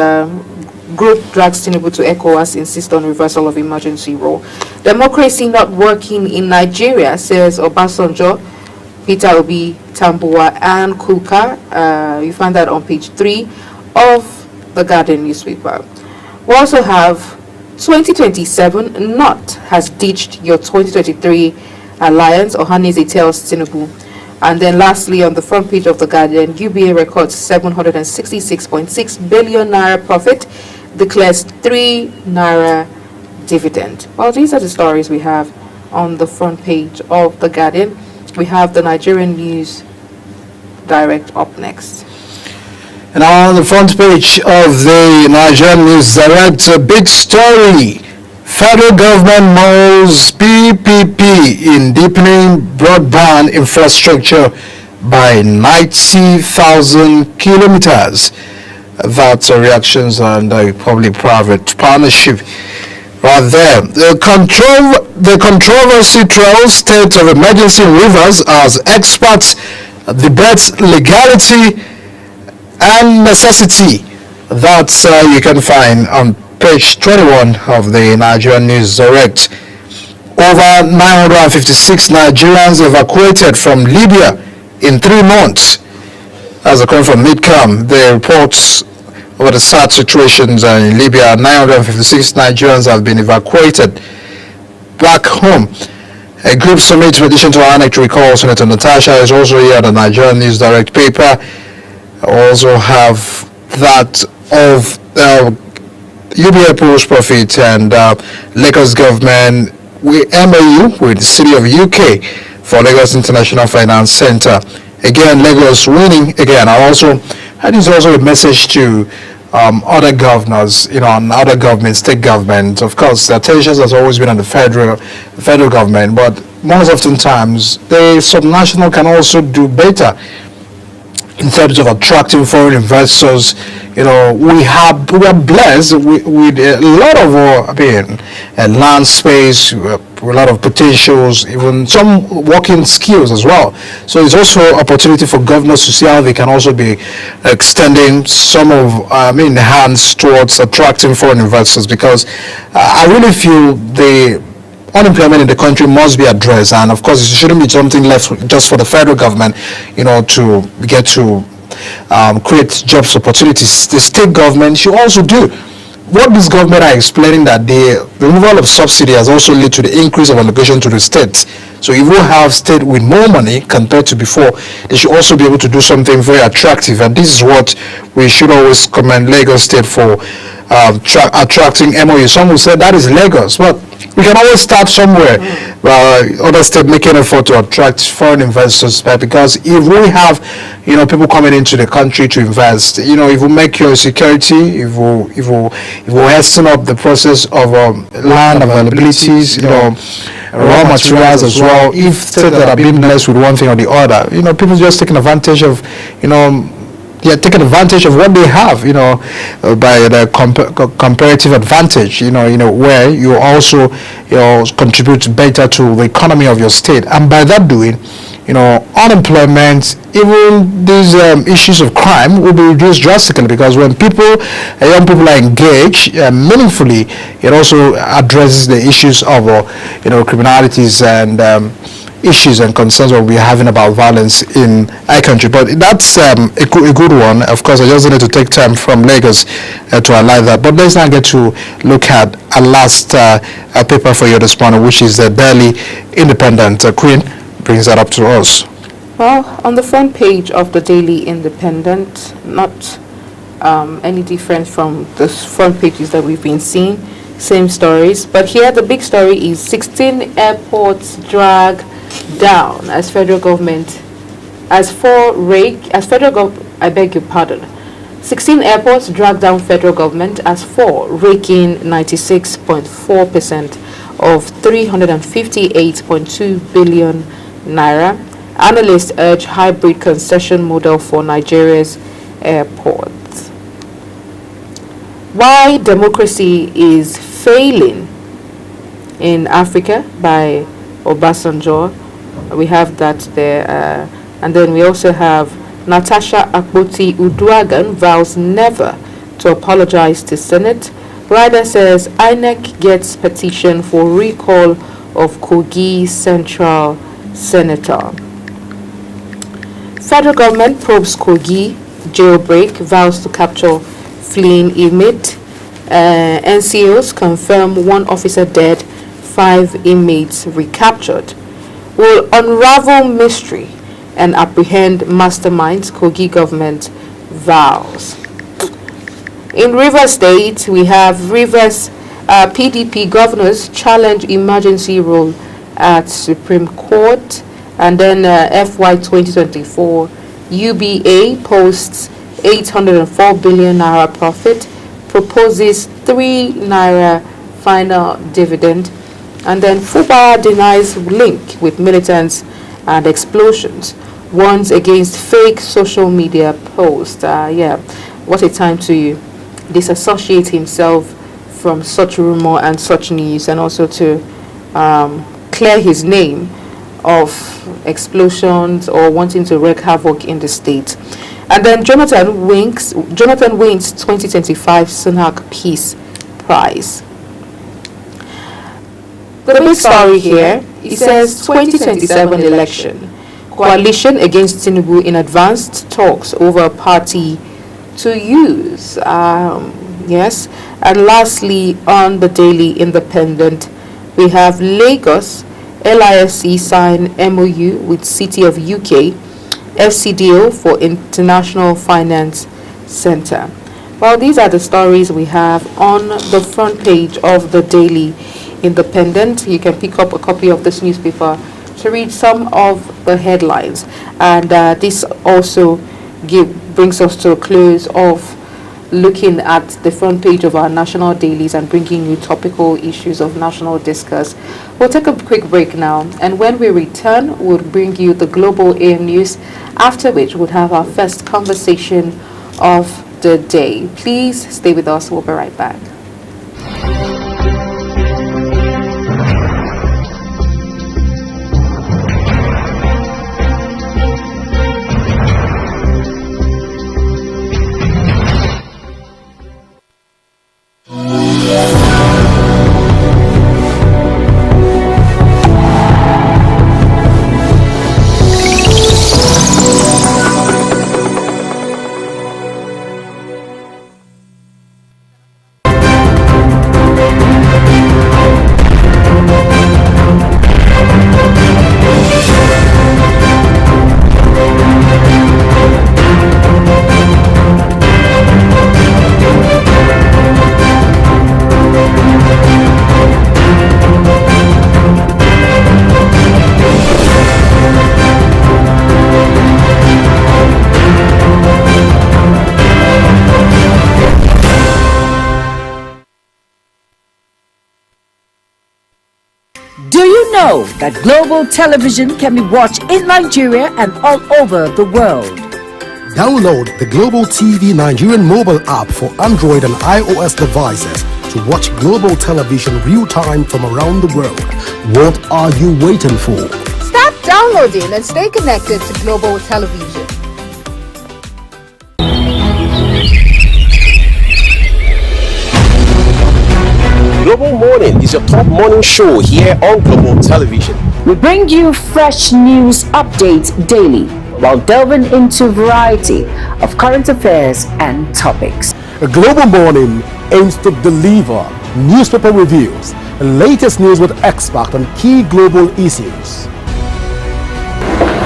group drags Tinubu to ECOWAS, insists on reversal of emergency rule. Democracy not working in Nigeria, says Obasanjo, Peter Obi, Tambuwa, and Kuka. You find that on page 3 of the Guardian newspaper. We also have 2027, NOT has ditched your 2023 alliance, Ohanaeze tells Tinubu. And then lastly, on the front page of the Guardian, UBA records 766.6 billion naira profit, declares 3 naira dividend. Well, these are the stories we have on the front page of the Guardian. We have the Nigerian News Direct up next. And on the front page of the Nigerian News Direct, a big story. Federal government mulls PPP in deepening broadband infrastructure by 90,000 kilometers. That's reactions on the public-private partnership. Right there. The controversy trails state of emergency in rivers as experts debate legality and necessity. That's you can find on page 21 of the Nigerian News Direct. Over 956 Nigerians evacuated from Libya in 3 months. As according from Midcam, the reports over the sad situations in Libya, 956 Nigerians have been evacuated back home. A group summit, in addition to ANEC, to recall Senator Natasha, is also here at the Nigerian News Direct paper. Also have that of UBA Post Profit and Lagos government MOU with the City of UK for Lagos International Finance Center. Again, Lagos winning again. That is also a message to other governors, and other governments, state governments. Of course, the attention has always been on the federal government, but most oftentimes the subnational can also do better in terms of attracting foreign investors. We are blessed with a lot of land space, a lot of potentials, even some working skills as well. So it's also opportunity for governors to see how they can also be extending some of the hands towards attracting foreign investors, because I really feel the unemployment in the country must be addressed, and of course it shouldn't be something left just for the federal government, to get to create jobs opportunities. The state government should also do what this government are explaining, that the removal of subsidy has also led to the increase of allocation to the states. So if we have state with more money compared to before, they should also be able to do something very attractive. And this is what we should always commend Lagos State for, attracting MOU. Some will say that is Lagos, but we can always start somewhere. Other states make an effort to attract foreign investors, because if we have, people coming into the country to invest, if we make your security, if we hasten up the process of land availabilities, raw materials as well. If states that are being blessed with one thing or the other, people just taking advantage of, taking advantage of what they have, by the comparative advantage, where you also, contribute better to the economy of your state. And by that doing, unemployment, even these issues of crime will be reduced drastically, because when young people are engaged meaningfully, it also addresses the issues of, criminalities and issues and concerns that we're having about violence in our country. But that's a good one. Of course, I just need to take time from Lagos to highlight that. But let's now get to look at a last paper for you this morning, which is the Daily Independent. Queen brings that up to us. Well, on the front page of the Daily Independent, not any different from the front pages that we've been seeing, same stories. But here the big story is 16 airports drag down as federal government, I beg your pardon. 16 airports drag down federal government as for raking 96.4% of 358.2 billion naira. Analysts urge hybrid concession model for Nigeria's airports. Why democracy is failing in Africa by Obasanjo. We have that there. And then we also have Natasha Akpoti-Uduaghan vows never to apologize to Senate. Rider says INEC gets petition for recall of Kogi Central Senator. Federal government probes Kogi jailbreak, vows to capture fleeing inmate. NCOs confirm 1 officer dead, 5 inmates recaptured. Will unravel mystery and apprehend masterminds, Kogi government vows. In Rivers State, we have Rivers PDP governors challenge emergency rule at Supreme Court. And then FY 2024, UBA posts 804 billion naira profit, proposes 3 naira final dividend. And then FUBA denies link with militants and explosions, warns against fake social media posts. What a time to disassociate himself from such rumor and such news, and also to clear his name of explosions or wanting to wreak havoc in the state. And then Jonathan wins 2025 Sunak Peace Prize. The big story here, it says 2027 election, coalition against Tinubu in advanced talks over party to use. Yes. And lastly, on the Daily Independent, we have Lagos LISC sign MOU with City of UK, FCDO for International Finance Center. Well, these are the stories we have on the front page of the Daily Independent. You can pick up a copy of this newspaper to read some of the headlines. And this also brings us to a close of looking at the front page of our national dailies and bringing you topical issues of national discourse. We'll take a quick break now, and when we return, we'll bring you the global AM news, after which we'll have our first conversation of the day. Please stay with us. We'll be right back. that global television can be watched in Nigeria and all over the world. Download the Global TV Nigerian mobile app for Android and iOS devices to watch global television real-time from around the world. What are you waiting for? Start downloading and stay connected to Global Television. Global Morning is your top morning show here on Global Television. We bring you fresh news updates daily while delving into a variety of current affairs and topics. A Global Morning aims to deliver newspaper reviews and latest news with experts on key global issues.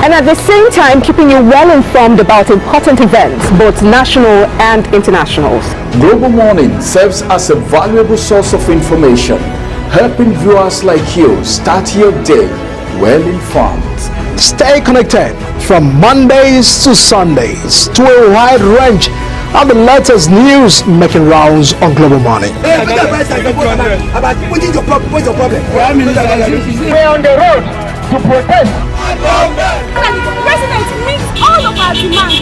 And at the same time, keeping you well informed about important events, both national and internationals. Global Morning serves as a valuable source of information, helping viewers like you start your day well informed. Stay connected from Mondays to Sundays to a wide range of the latest news making rounds on Global Morning. We're on the road to protest. The president meets all of our demands.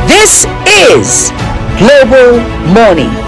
This is Global Morning.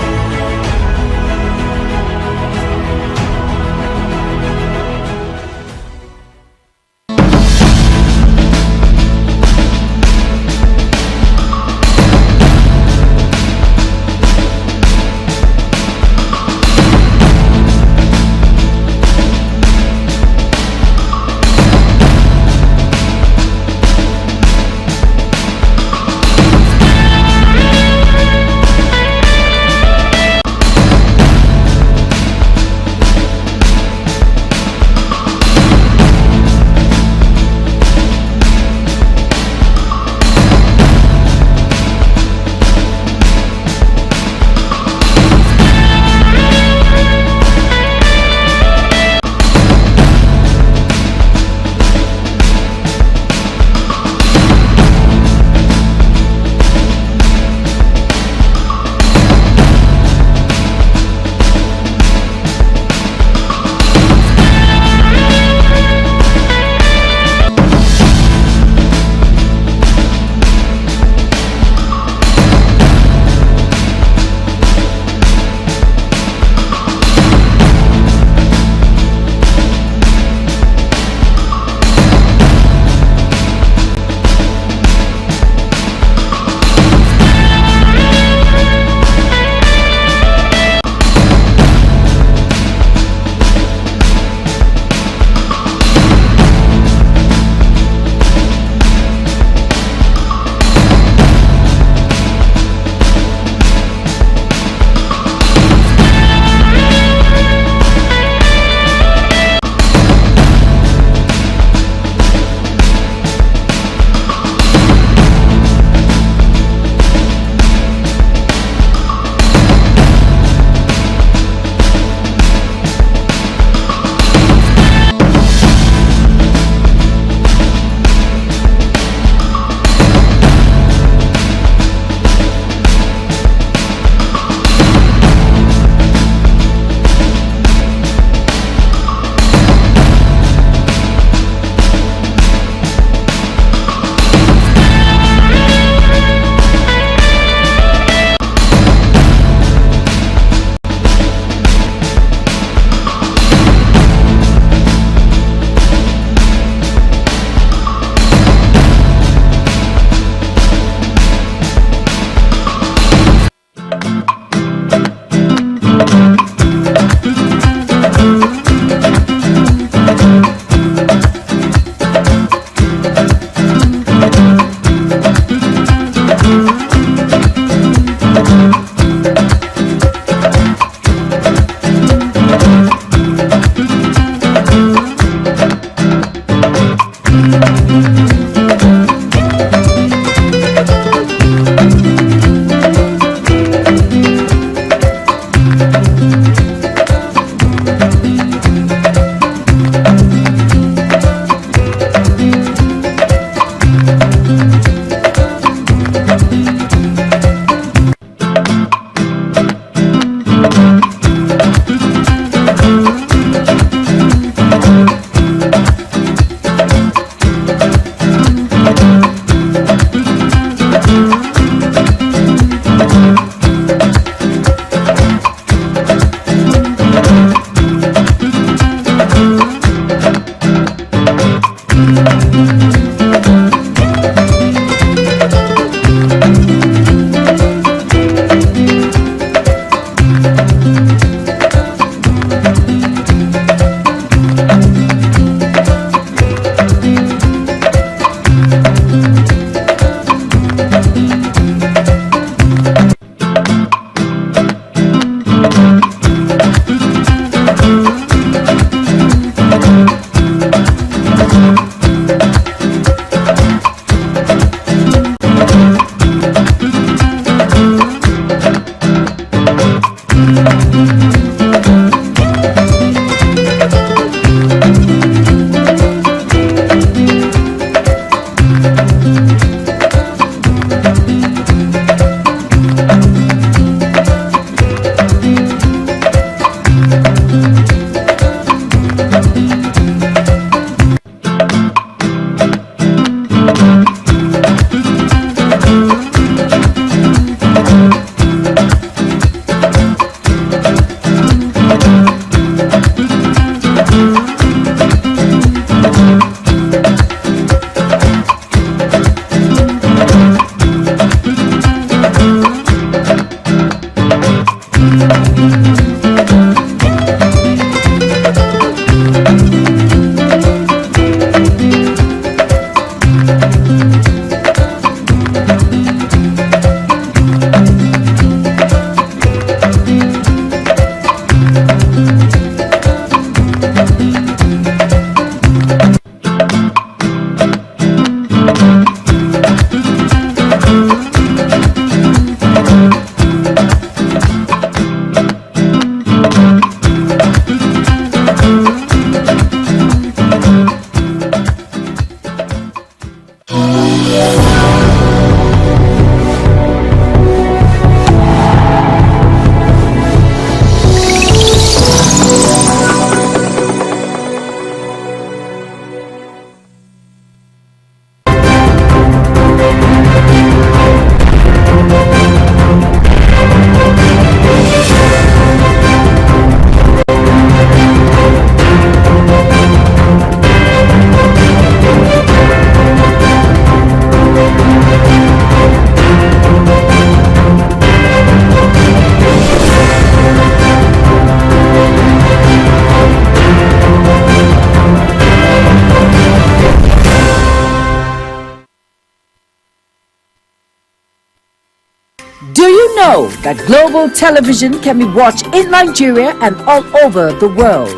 Do you know that global television can be watched in Nigeria and all over the world?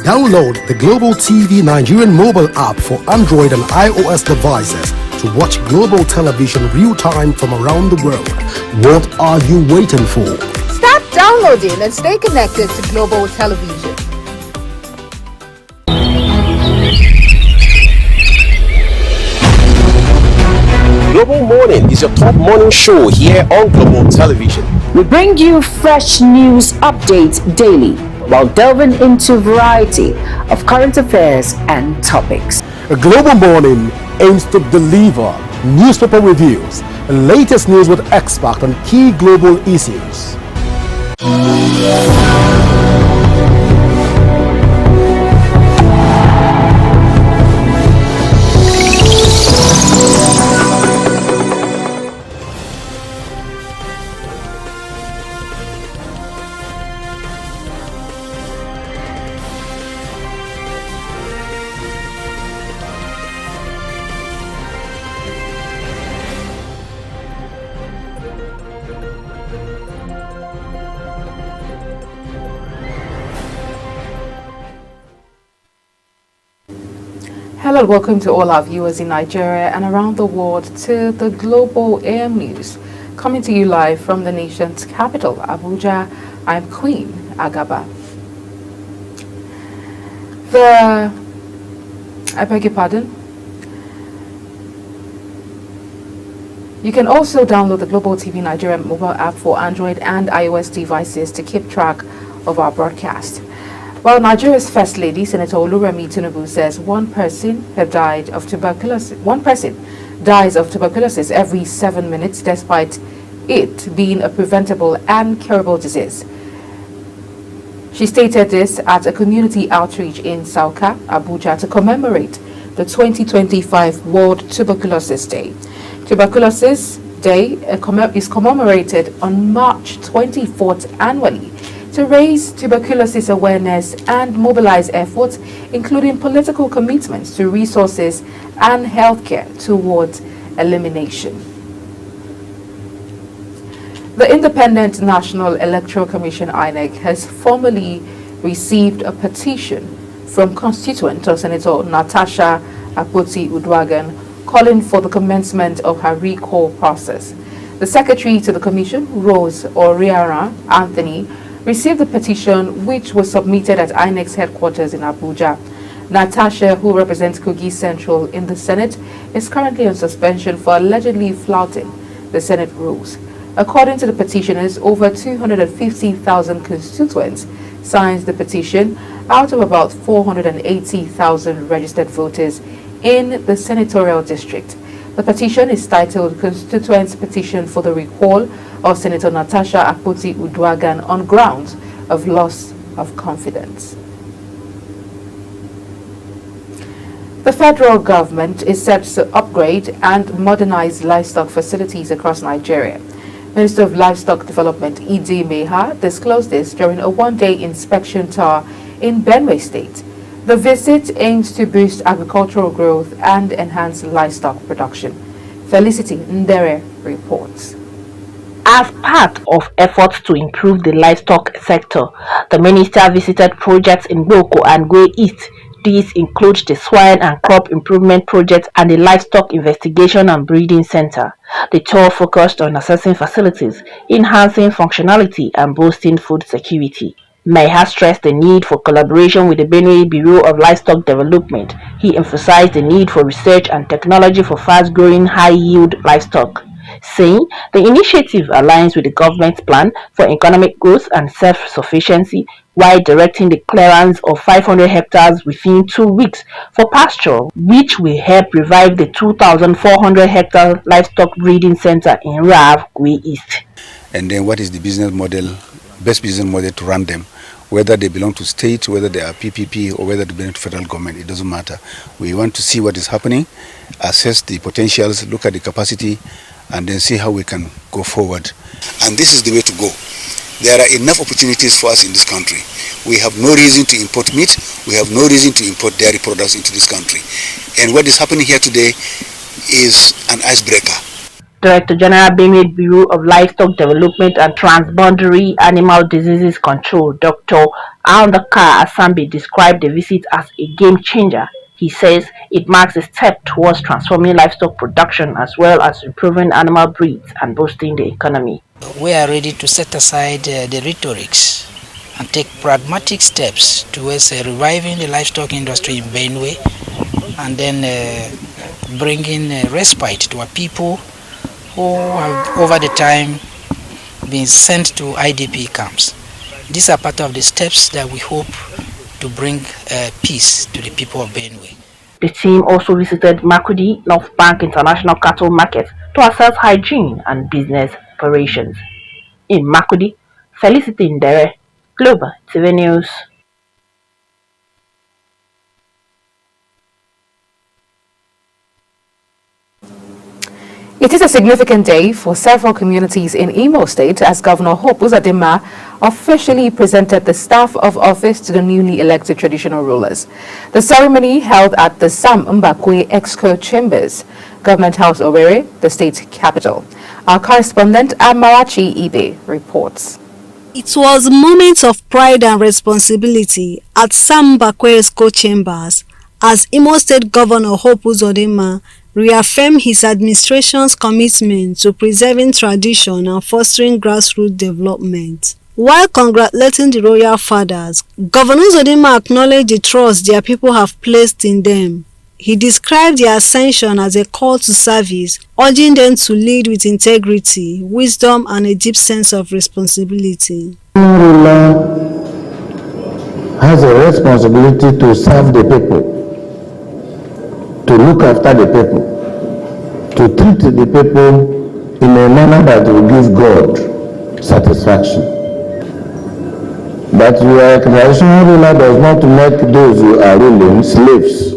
Download the Global TV Nigerian mobile app for Android and iOS devices to watch global television real-time from around the world. What are you waiting for? Start downloading and stay connected to Global Television. Global Morning is your top morning show here on Global Television. We bring you fresh news updates daily while delving into a variety of current affairs and topics. A Global Morning aims to deliver newspaper reviews and latest news with experts on key global issues. Hello and welcome to all our viewers in Nigeria and around the world to the Global AM News, coming to you live from the nation's capital, Abuja. I'm Queen Agaba. I beg your pardon? You can also download the Global TV Nigeria mobile app for Android and iOS devices to keep track of our broadcast. While Nigeria's First Lady, Senator Oluremi Tinubu, says one person dies of tuberculosis every 7 minutes, despite it being a preventable and curable disease. She stated this at a community outreach in Sauka, Abuja, to commemorate the 2025 World Tuberculosis Day. Tuberculosis Day is commemorated on March 24th annually to raise tuberculosis awareness and mobilize efforts, including political commitments to resources and healthcare towards elimination. The Independent National Electoral Commission (INEC) has formally received a petition from constituent of Senator Natasha Akpoti-Uduaghan calling for the commencement of her recall process. The secretary to the commission, Rose Oriara Anthony, received the petition, which was submitted at INEC's headquarters in Abuja. Natasha, who represents Kogi Central in the Senate, is currently on suspension for allegedly flouting the Senate rules. According to the petitioners, over 250,000 constituents signed the petition out of about 480,000 registered voters in the senatorial district. The petition is titled Constituents Petition for the Recall of Senator Natasha Akpoti-Uduaghan on grounds of loss of confidence. The federal government is set to upgrade and modernize livestock facilities across Nigeria. Minister of Livestock Development Idi Meha disclosed this during a one-day inspection tour in Benue State. The visit aims to boost agricultural growth and enhance livestock production. Felicity Ndere reports. As part of efforts to improve the livestock sector, the minister visited projects in Boko and Gwe East. These include the Swine and Crop Improvement Project and the Livestock Investigation and Breeding Center. The tour focused on assessing facilities, enhancing functionality, and boosting food security. Meha stressed the need for collaboration with the Benue Bureau of Livestock Development. He emphasized the need for research and technology for fast-growing, high-yield livestock, saying the initiative aligns with the government's plan for economic growth and self-sufficiency, while directing the clearance of 500 hectares within 2 weeks for pasture, which will help revive the 2,400-hectare livestock breeding center in Rav, Gwe East. And then what is the business model, best business model to run them? Whether they belong to state, whether they are PPP, or whether they belong to federal government, it doesn't matter. We want to see what is happening, assess the potentials, look at the capacity, and then see how we can go forward. And this is the way to go. There are enough opportunities for us in this country. We have no reason to import meat. We have no reason to import dairy products into this country. And what is happening here today is an icebreaker. Director General Benue Bureau of Livestock Development and Transboundary Animal Diseases Control, Dr. Aundaka Asambi, described the visit as a game changer. He says it marks a step towards transforming livestock production as well as improving animal breeds and boosting the economy. We are ready to set aside the rhetorics and take pragmatic steps towards reviving the livestock industry in Benue and then bringing respite to our people who have over the time been sent to IDP camps. These are part of the steps that we hope to bring peace to the people of Benue. The team also visited Makudi North Bank International Cattle Market to assess hygiene and business operations. In Makudi, Felicity Ndere, Global TV News. It is a significant day for several communities in Imo State as Governor Hope Uzodinma officially presented the staff of office to the newly elected traditional rulers. The ceremony held at the Sam Mbakwe Exco Chambers, Government House Owerri, the state capital. Our correspondent Amarachi Ibe reports. It was moments of pride and responsibility at Sam Mbakwe Exco Chambers as Imo State Governor Hope Uzodinma reaffirmed his administration's commitment to preserving tradition and fostering grassroots development. While congratulating the royal fathers, Governor Uzodinma acknowledged the trust their people have placed in them. he described the ascension as a call to service, urging them to lead with integrity, wisdom, and a deep sense of responsibility. Ruler has a responsibility to serve the people, to look after the people, to treat the people in a manner that will give God satisfaction. But your traditional ruler does not make those who are ruling slaves.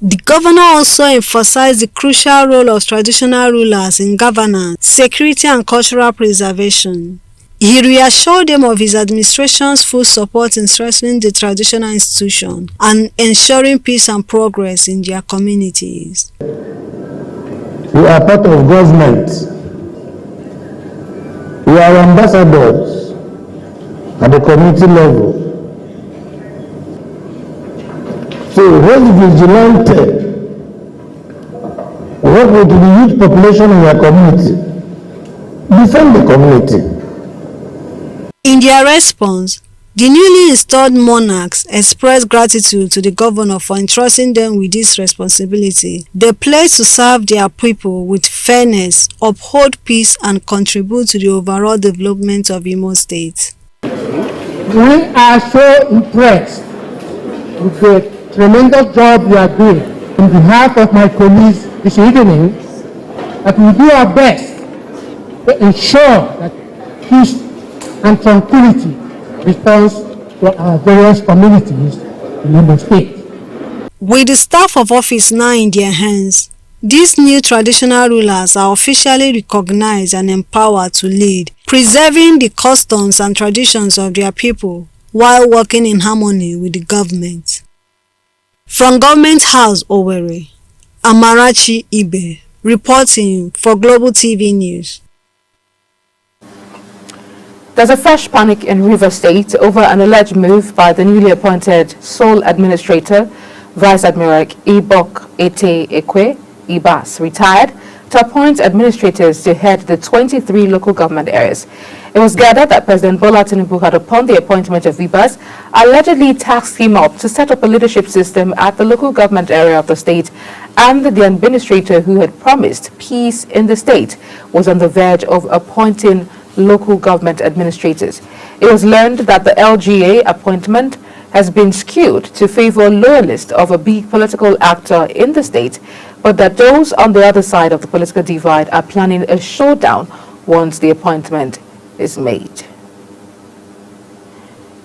The governor also emphasized the crucial role of traditional rulers in governance, security, and cultural preservation. He reassured them of his administration's full support in strengthening the traditional institution and ensuring peace and progress in their communities. We are part of government. We are ambassadors at the community level. So hold vigilante. Work with the youth population in your community. Defend the community. In their response, the newly installed monarchs expressed gratitude to the governor for entrusting them with this responsibility. They pledged to serve their people with fairness, uphold peace, and contribute to the overall development of Imo State. We are so impressed with the tremendous job you are doing. On behalf of my colleagues this evening, that we do our best to ensure that peace and tranquility returns to our various communities in Imo State. With the staff of office now in their hands, these new traditional rulers are officially recognized and empowered to lead, preserving the customs and traditions of their people while working in harmony with the government. From Government House, Owerri, Amarachi Ibe, reporting for Global TV News. There's a fresh panic in Rivers State over an alleged move by the newly appointed sole administrator, Vice Admiral Ibok Ete Ekwe, Ibas, retired, to appoint administrators to head the 23 local government areas. It was gathered that President Bola Tinubu had, upon the appointment of Ibas, allegedly tasked him up to set up a leadership system at the local government area of the state, and the administrator who had promised peace in the state was on the verge of appointing local government administrators. It was learned that the LGA appointment has been skewed to favor loyalists of a big political actor in the state, but that those on the other side of the political divide are planning a showdown once the appointment is made.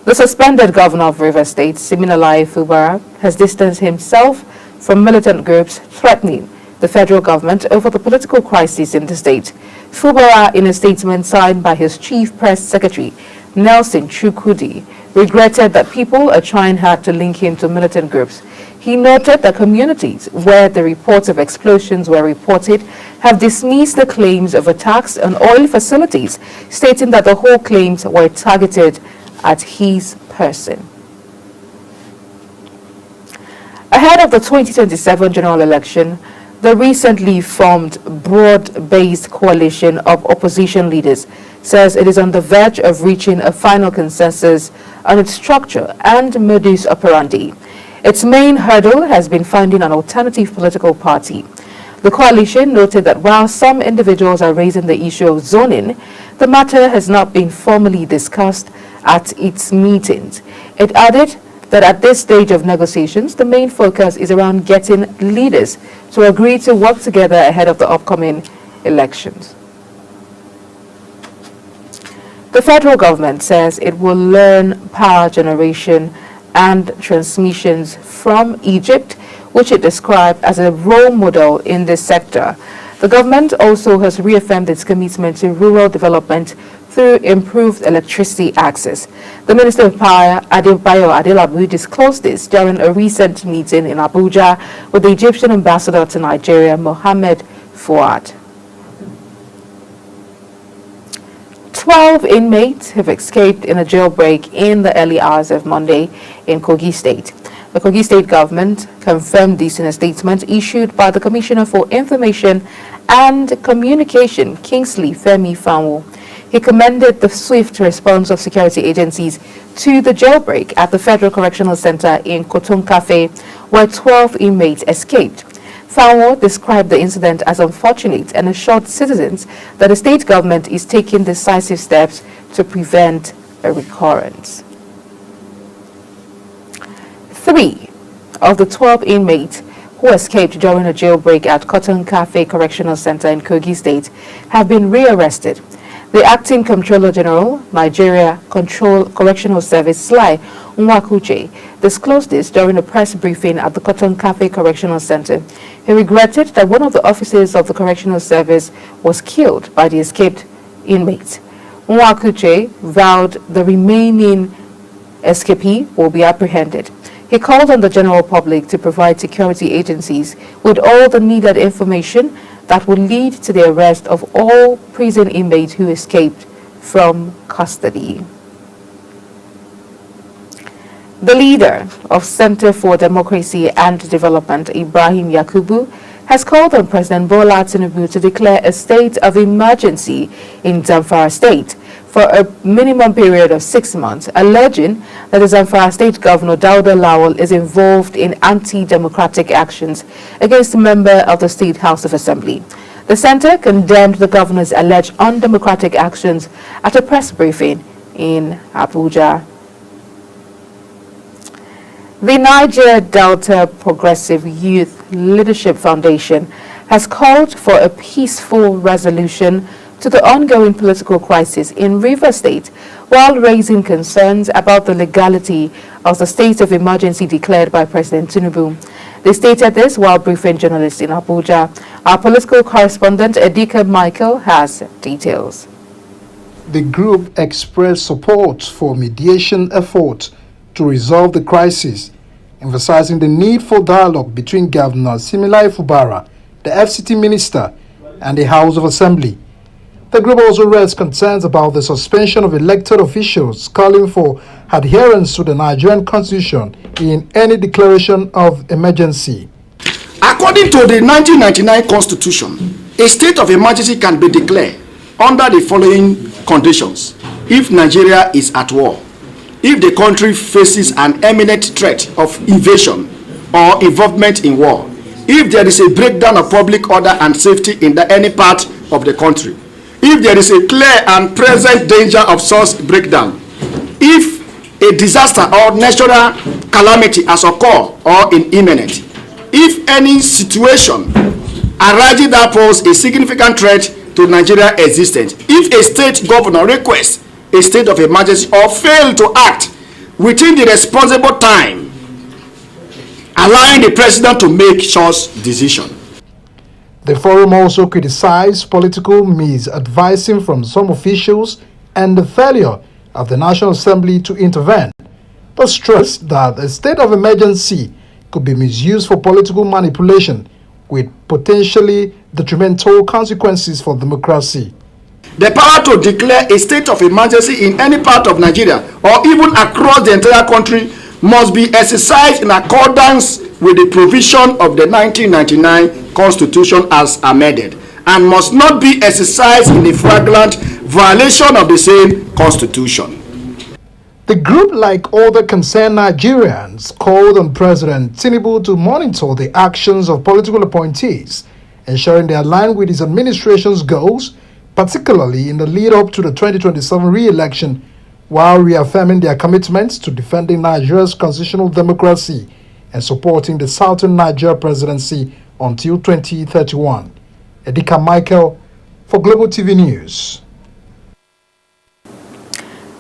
The suspended governor of Rivers State, Siminalayi Fubara, has distanced himself from militant groups threatening the federal government over the political crisis in the state. Fubara, in a statement signed by his chief press secretary, Nelson Chukwudi, regretted that people are trying hard to link him to militant groups. He noted that communities where the reports of explosions were reported have dismissed the claims of attacks on oil facilities, stating that the whole claims were targeted at his person. Ahead of the 2027 general election, the recently formed broad-based coalition of opposition leaders says it is on the verge of reaching a final consensus on its structure and modus operandi. Its main hurdle has been finding an alternative political party. The coalition noted that while some individuals are raising the issue of zoning, the matter has not been formally discussed at its meetings. It added that at this stage of negotiations, the main focus is around getting leaders to agree to work together ahead of the upcoming elections. The federal government says it will learn power generation and transmissions from Egypt, which it described as a role model in this sector. The government also has reaffirmed its commitment to rural development through improved electricity access. The Minister of Power, Adebayo Adelabu, disclosed this during a recent meeting in Abuja with the Egyptian ambassador to Nigeria, Mohammed Fuad. 12 inmates have escaped in a jailbreak in the early hours of Monday in Kogi State. The Kogi State government confirmed this in a statement issued by the Commissioner for Information and Communication, Kingsley Femi Fanwo. He commended the swift response of security agencies to the jailbreak at the Federal Correctional Center in Cotton Cafe, where 12 inmates escaped. Fanwo described the incident as unfortunate and assured citizens that the state government is taking decisive steps to prevent a recurrence. 3 of the 12 inmates who escaped during a jailbreak at Cotton Cafe Correctional Center in Kogi State have been rearrested. The Acting Comptroller General, Nigeria Correctional Service, Sly Nwakuche, disclosed this during a press briefing at the Cotton Cafe Correctional Center. He regretted that one of the officers of the Correctional Service was killed by the escaped inmates. Nwakuche vowed the remaining escapee will be apprehended. He called on the general public to provide security agencies with all the needed information that will lead to the arrest of all prison inmates who escaped from custody. The leader of Center for Democracy and Development, Ibrahim Yakubu, has called on President Bola Tinubu to declare a state of emergency in Zamfara State for a minimum period of 6 months, alleging that the Zamfara State Governor Dauda Lawal is involved in anti-democratic actions against a member of the State House of Assembly. The center condemned the governor's alleged undemocratic actions at a press briefing in Abuja. The Niger Delta Progressive Youth Leadership Foundation has called for a peaceful resolution to the ongoing political crisis in Rivers State, while raising concerns about the legality of the state of emergency declared by President Tinubu. They stated this while briefing journalists in Abuja. Our political correspondent, Edika Michael, has details. The group expressed support for mediation efforts to resolve the crisis, emphasizing the need for dialogue between Governor Similai Fubara, the FCT Minister, and the House of Assembly. The group also raised concerns about the suspension of elected officials, calling for adherence to the Nigerian Constitution in any declaration of emergency. According to the 1999 Constitution, a state of emergency can be declared under the following conditions: if Nigeria is at war, if the country faces an imminent threat of invasion or involvement in war, if there is a breakdown of public order and safety in any part of the country, if there is a clear and present danger of source breakdown, if a disaster or natural calamity has occurred or is imminent, if any situation arising that poses a significant threat to Nigeria's existence, if a state governor requests a state of emergency or fail to act within the responsible time, allowing the president to make such decision. The forum also criticized political misadvising from some officials and the failure of the National Assembly to intervene, but stressed that a state of emergency could be misused for political manipulation with potentially detrimental consequences for democracy. The power to declare a state of emergency in any part of Nigeria or even across the entire country must be exercised in accordance with the provision of the 1999 Constitution as amended, and must not be exercised in a flagrant violation of the same Constitution. The group, like other concerned Nigerians, called on President Tinubu to monitor the actions of political appointees, ensuring they align with his administration's goals, particularly in the lead-up to the 2027 re-election, while reaffirming their commitments to defending Nigeria's constitutional democracy and supporting the Southern Nigeria presidency until 2031. Edika Michael for Global TV News.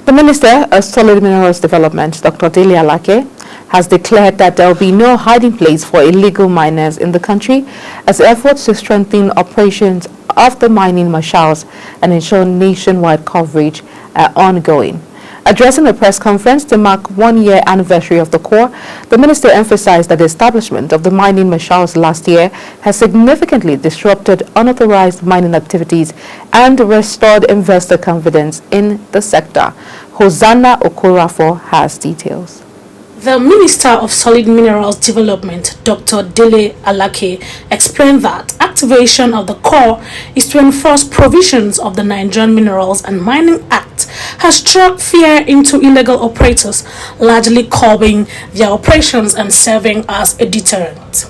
The Minister of Solid Minerals Development, Dr. Dele Alake, has declared that there will be no hiding place for illegal miners in the country as efforts to strengthen operations of the mining marshals and ensure nationwide coverage are ongoing. Addressing a press conference to mark 1-year anniversary of the Corps, the minister emphasized that the establishment of the mining marshals last year has significantly disrupted unauthorized mining activities and restored investor confidence in the sector. Hosanna Okorafor has details. The Minister of Solid Minerals Development, Dr. Dele Alake, explained that activation of the core is to enforce provisions of the Nigerian Minerals and Mining Act has struck fear into illegal operators, largely curbing their operations and serving as a deterrent.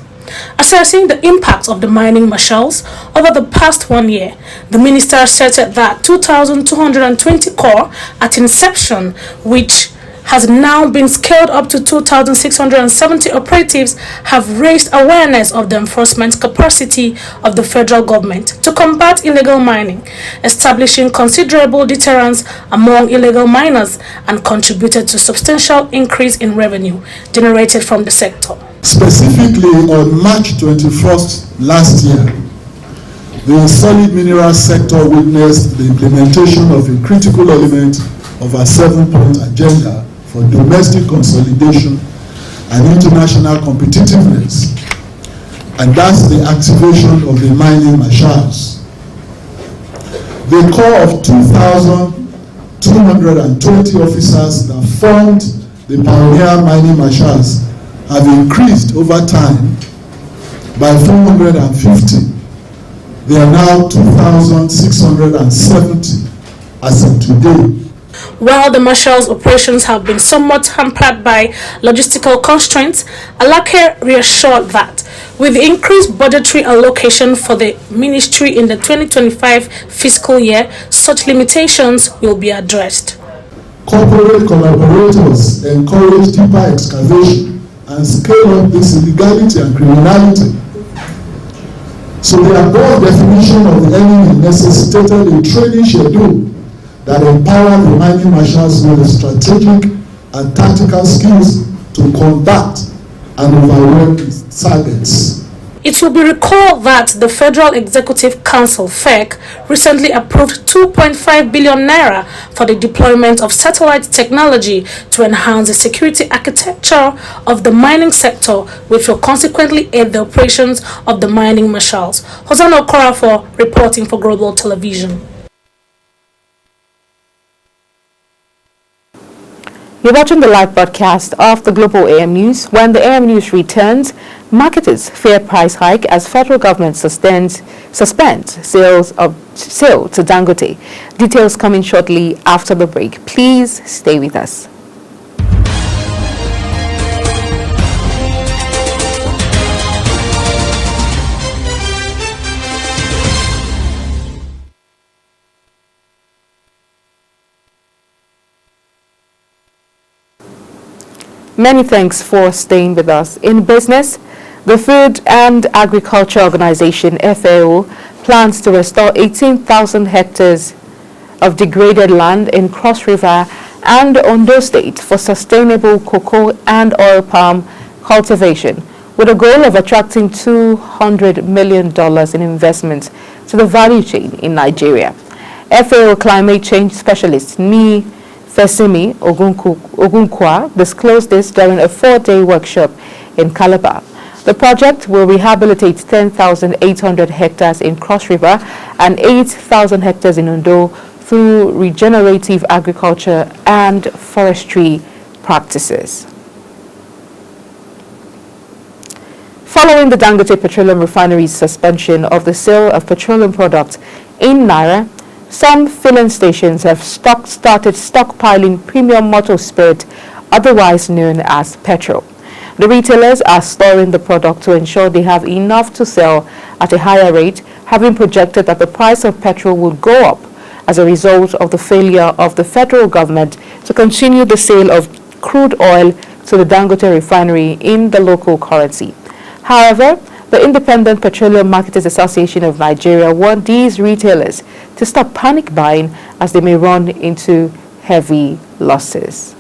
Assessing the impact of the mining marshals over the past 1 year, the minister stated that 2,220 core at inception, which has now been scaled up to 2,670 operatives, have raised awareness of the enforcement capacity of the federal government to combat illegal mining, establishing considerable deterrence among illegal miners, and contributed to substantial increase in revenue generated from the sector. Specifically, on March 21st last year, the solid minerals sector witnessed the implementation of a critical element of our 7-point agenda for domestic consolidation and international competitiveness, and that's the activation of the mining marshals. The core of 2,220 officers that formed the pioneer mining marshals have increased over time by 450. They are now 2,670 as of today. While the Marshals' operations have been somewhat hampered by logistical constraints, Alake reassured that with the increased budgetary allocation for the ministry in the 2025 fiscal year, such limitations will be addressed. Corporate collaborators encourage deeper excavation and scale up this illegality and criminality. So the above definition of the enemy necessitated a training schedule that empowered the mining marshals with the strategic and tactical skills to combat and overwhelm its targets. It will be recalled that the Federal Executive Council (FEC) recently approved 2.5 billion naira for the deployment of satellite technology to enhance the security architecture of the mining sector, which will consequently aid the operations of the mining marshals. Hosanna Okorafor reporting for Global Television. You're watching the live broadcast of the Global AM News. When the AM News returns, marketers fear price hike as federal government suspends sale to Dangote. Details coming shortly after the break. Please stay with us. Many thanks for staying with us. In business, the Food and Agriculture Organization, FAO, plans to restore 18,000 hectares of degraded land in Cross River and Ondo State for sustainable cocoa and oil palm cultivation, with a goal of attracting $200 million in investment to the value chain in Nigeria. FAO climate change specialist Ni Fesimi Ogunkwa disclosed this during a 4-day workshop in Calabar. The project will rehabilitate 10,800 hectares in Cross River and 8,000 hectares in Ondo through regenerative agriculture and forestry practices. Following the Dangote Petroleum Refinery's suspension of the sale of petroleum products in Naira, some filling stations have started stockpiling premium motor spirit, otherwise known as petrol. The retailers are storing the product to ensure they have enough to sell at a higher rate, having projected that the price of petrol will go up as a result of the failure of the federal government to continue the sale of crude oil to the Dangote refinery in the local currency. However, the Independent Petroleum Marketers Association of Nigeria warned these retailers to stop panic buying as they may run into heavy losses.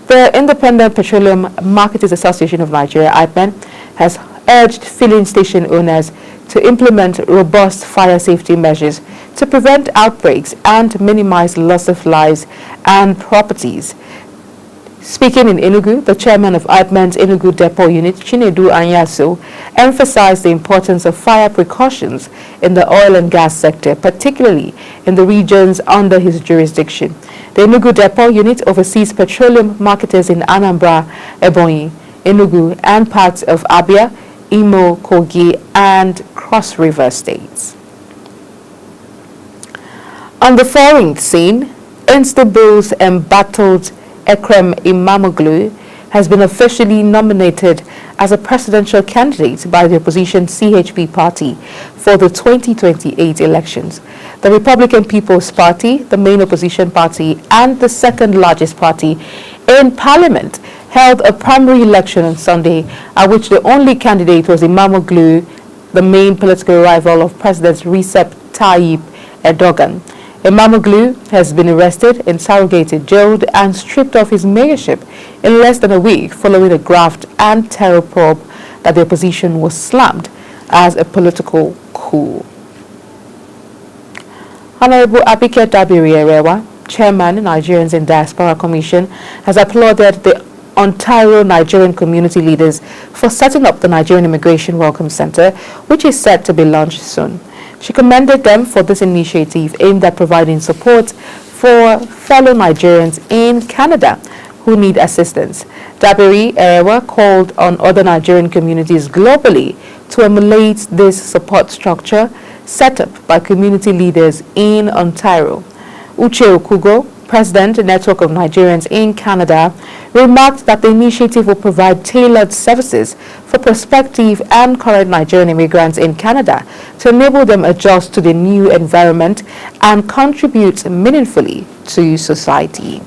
The Independent Petroleum Marketers Association of Nigeria, IPMAN, has urged filling station owners to implement robust fire safety measures to prevent outbreaks and minimize loss of lives and properties. Speaking in Enugu, the chairman of IPMAN's Enugu Depot Unit, Chinedu Anyaso, emphasized the importance of fire precautions in the oil and gas sector, particularly in the regions under his jurisdiction. The Enugu Depot Unit oversees petroleum marketers in Anambra, Ebonyi, Enugu, and parts of Abia, Imo, Kogi, and Cross River states. On the foreign scene, Istanbul's embattled Ekrem Imamoglu has been officially nominated as a presidential candidate by the opposition CHP party for the 2028 elections. The Republican People's Party, the main opposition party and the second largest party in parliament, held a primary election on Sunday at which the only candidate was Imamoglu, the main political rival of President Recep Tayyip Erdogan. Imamoglu has been arrested, interrogated, jailed and stripped of his mayorship in less than a week following a graft and terror probe that the opposition was slammed as a political coup. Honorable Abike Dabiri Erewa, chairman Nigerians in Diaspora Commission, has applauded the Ontario Nigerian community leaders for setting up the Nigerian Immigration Welcome Center, which is set to be launched soon. She commended them for this initiative aimed at providing support for fellow Nigerians in Canada who need assistance. Dabiri Erewa called on other Nigerian communities globally to emulate this support structure set up by community leaders in Ontario. Uche Okugo, President, Network of Nigerians in Canada, remarked that the initiative will provide tailored services for prospective and current Nigerian immigrants in Canada to enable them adjust to the new environment and contribute meaningfully to society.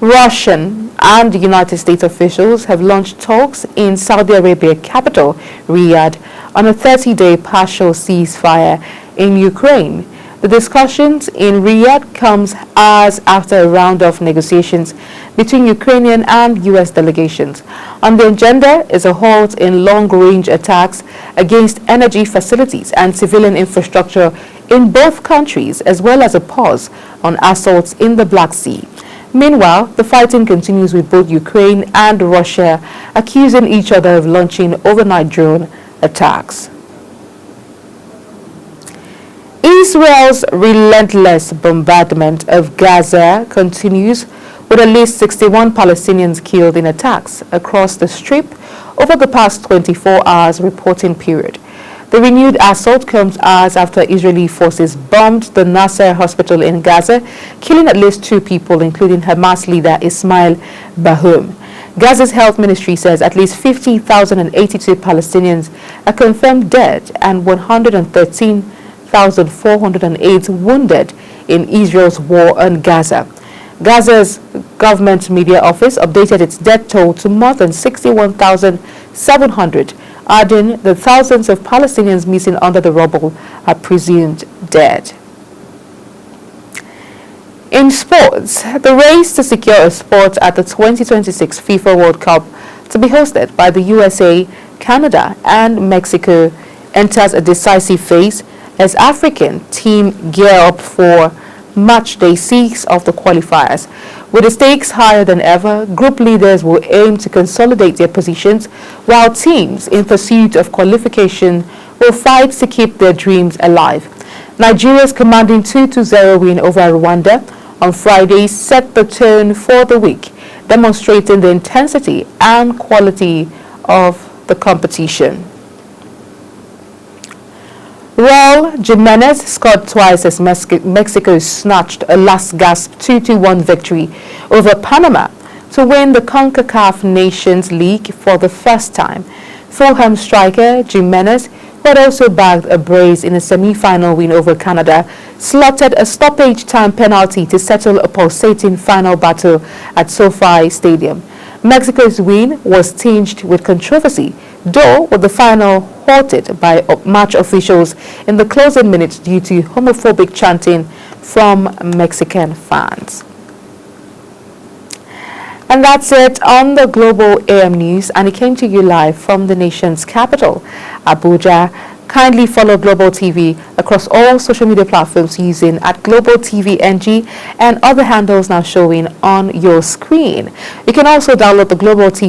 Russian and United States officials have launched talks in Saudi Arabia capital, Riyadh, on a 30-day partial ceasefire in Ukraine. The discussions in Riyadh comes as after a round of negotiations between Ukrainian and U.S. delegations. On the agenda is a halt in long-range attacks against energy facilities and civilian infrastructure in both countries, as well as a pause on assaults in the Black Sea. Meanwhile, the fighting continues with both Ukraine and Russia accusing each other of launching overnight drone attacks. Israel's relentless bombardment of Gaza continues, with at least 61 Palestinians killed in attacks across the Strip over the past 24 hours reporting period. The renewed assault comes hours after Israeli forces bombed the Nasser hospital in Gaza, killing at least 2 people, including Hamas leader Ismail Bahoum. Gaza's health ministry says at least 50,082 Palestinians are confirmed dead and 113,408 wounded in Israel's war on Gaza. Gaza's government media office updated its death toll to more than 61,700, adding the thousands of Palestinians missing under the rubble are presumed dead. In sports, the race to secure a spot at the 2026 FIFA World Cup to be hosted by the USA, Canada and Mexico enters a decisive phase as African team gear up for match day 6 of the qualifiers. With the stakes higher than ever, group leaders will aim to consolidate their positions, while teams in pursuit of qualification will fight to keep their dreams alive. Nigeria's commanding 2-0 win over Rwanda on Friday set the tone for the week, demonstrating the intensity and quality of the competition. Raul Jimenez scored twice as Mexico snatched a last-gasp 2-1 victory over Panama to win the CONCACAF Nations League for the first time. Fulham striker Jimenez, who had also bagged a brace in a semi-final win over Canada, slotted a stoppage-time penalty to settle a pulsating final battle at SoFi Stadium. Mexico's win was tinged with controversy, though with the final halted by match officials in the closing minutes due to homophobic chanting from Mexican fans. And that's it on the Global AM News, and it came to you live from the nation's capital, Abuja. Kindly follow Global TV across all social media platforms using @GlobalTVNG and other handles now showing on your screen. You can also download the Global TV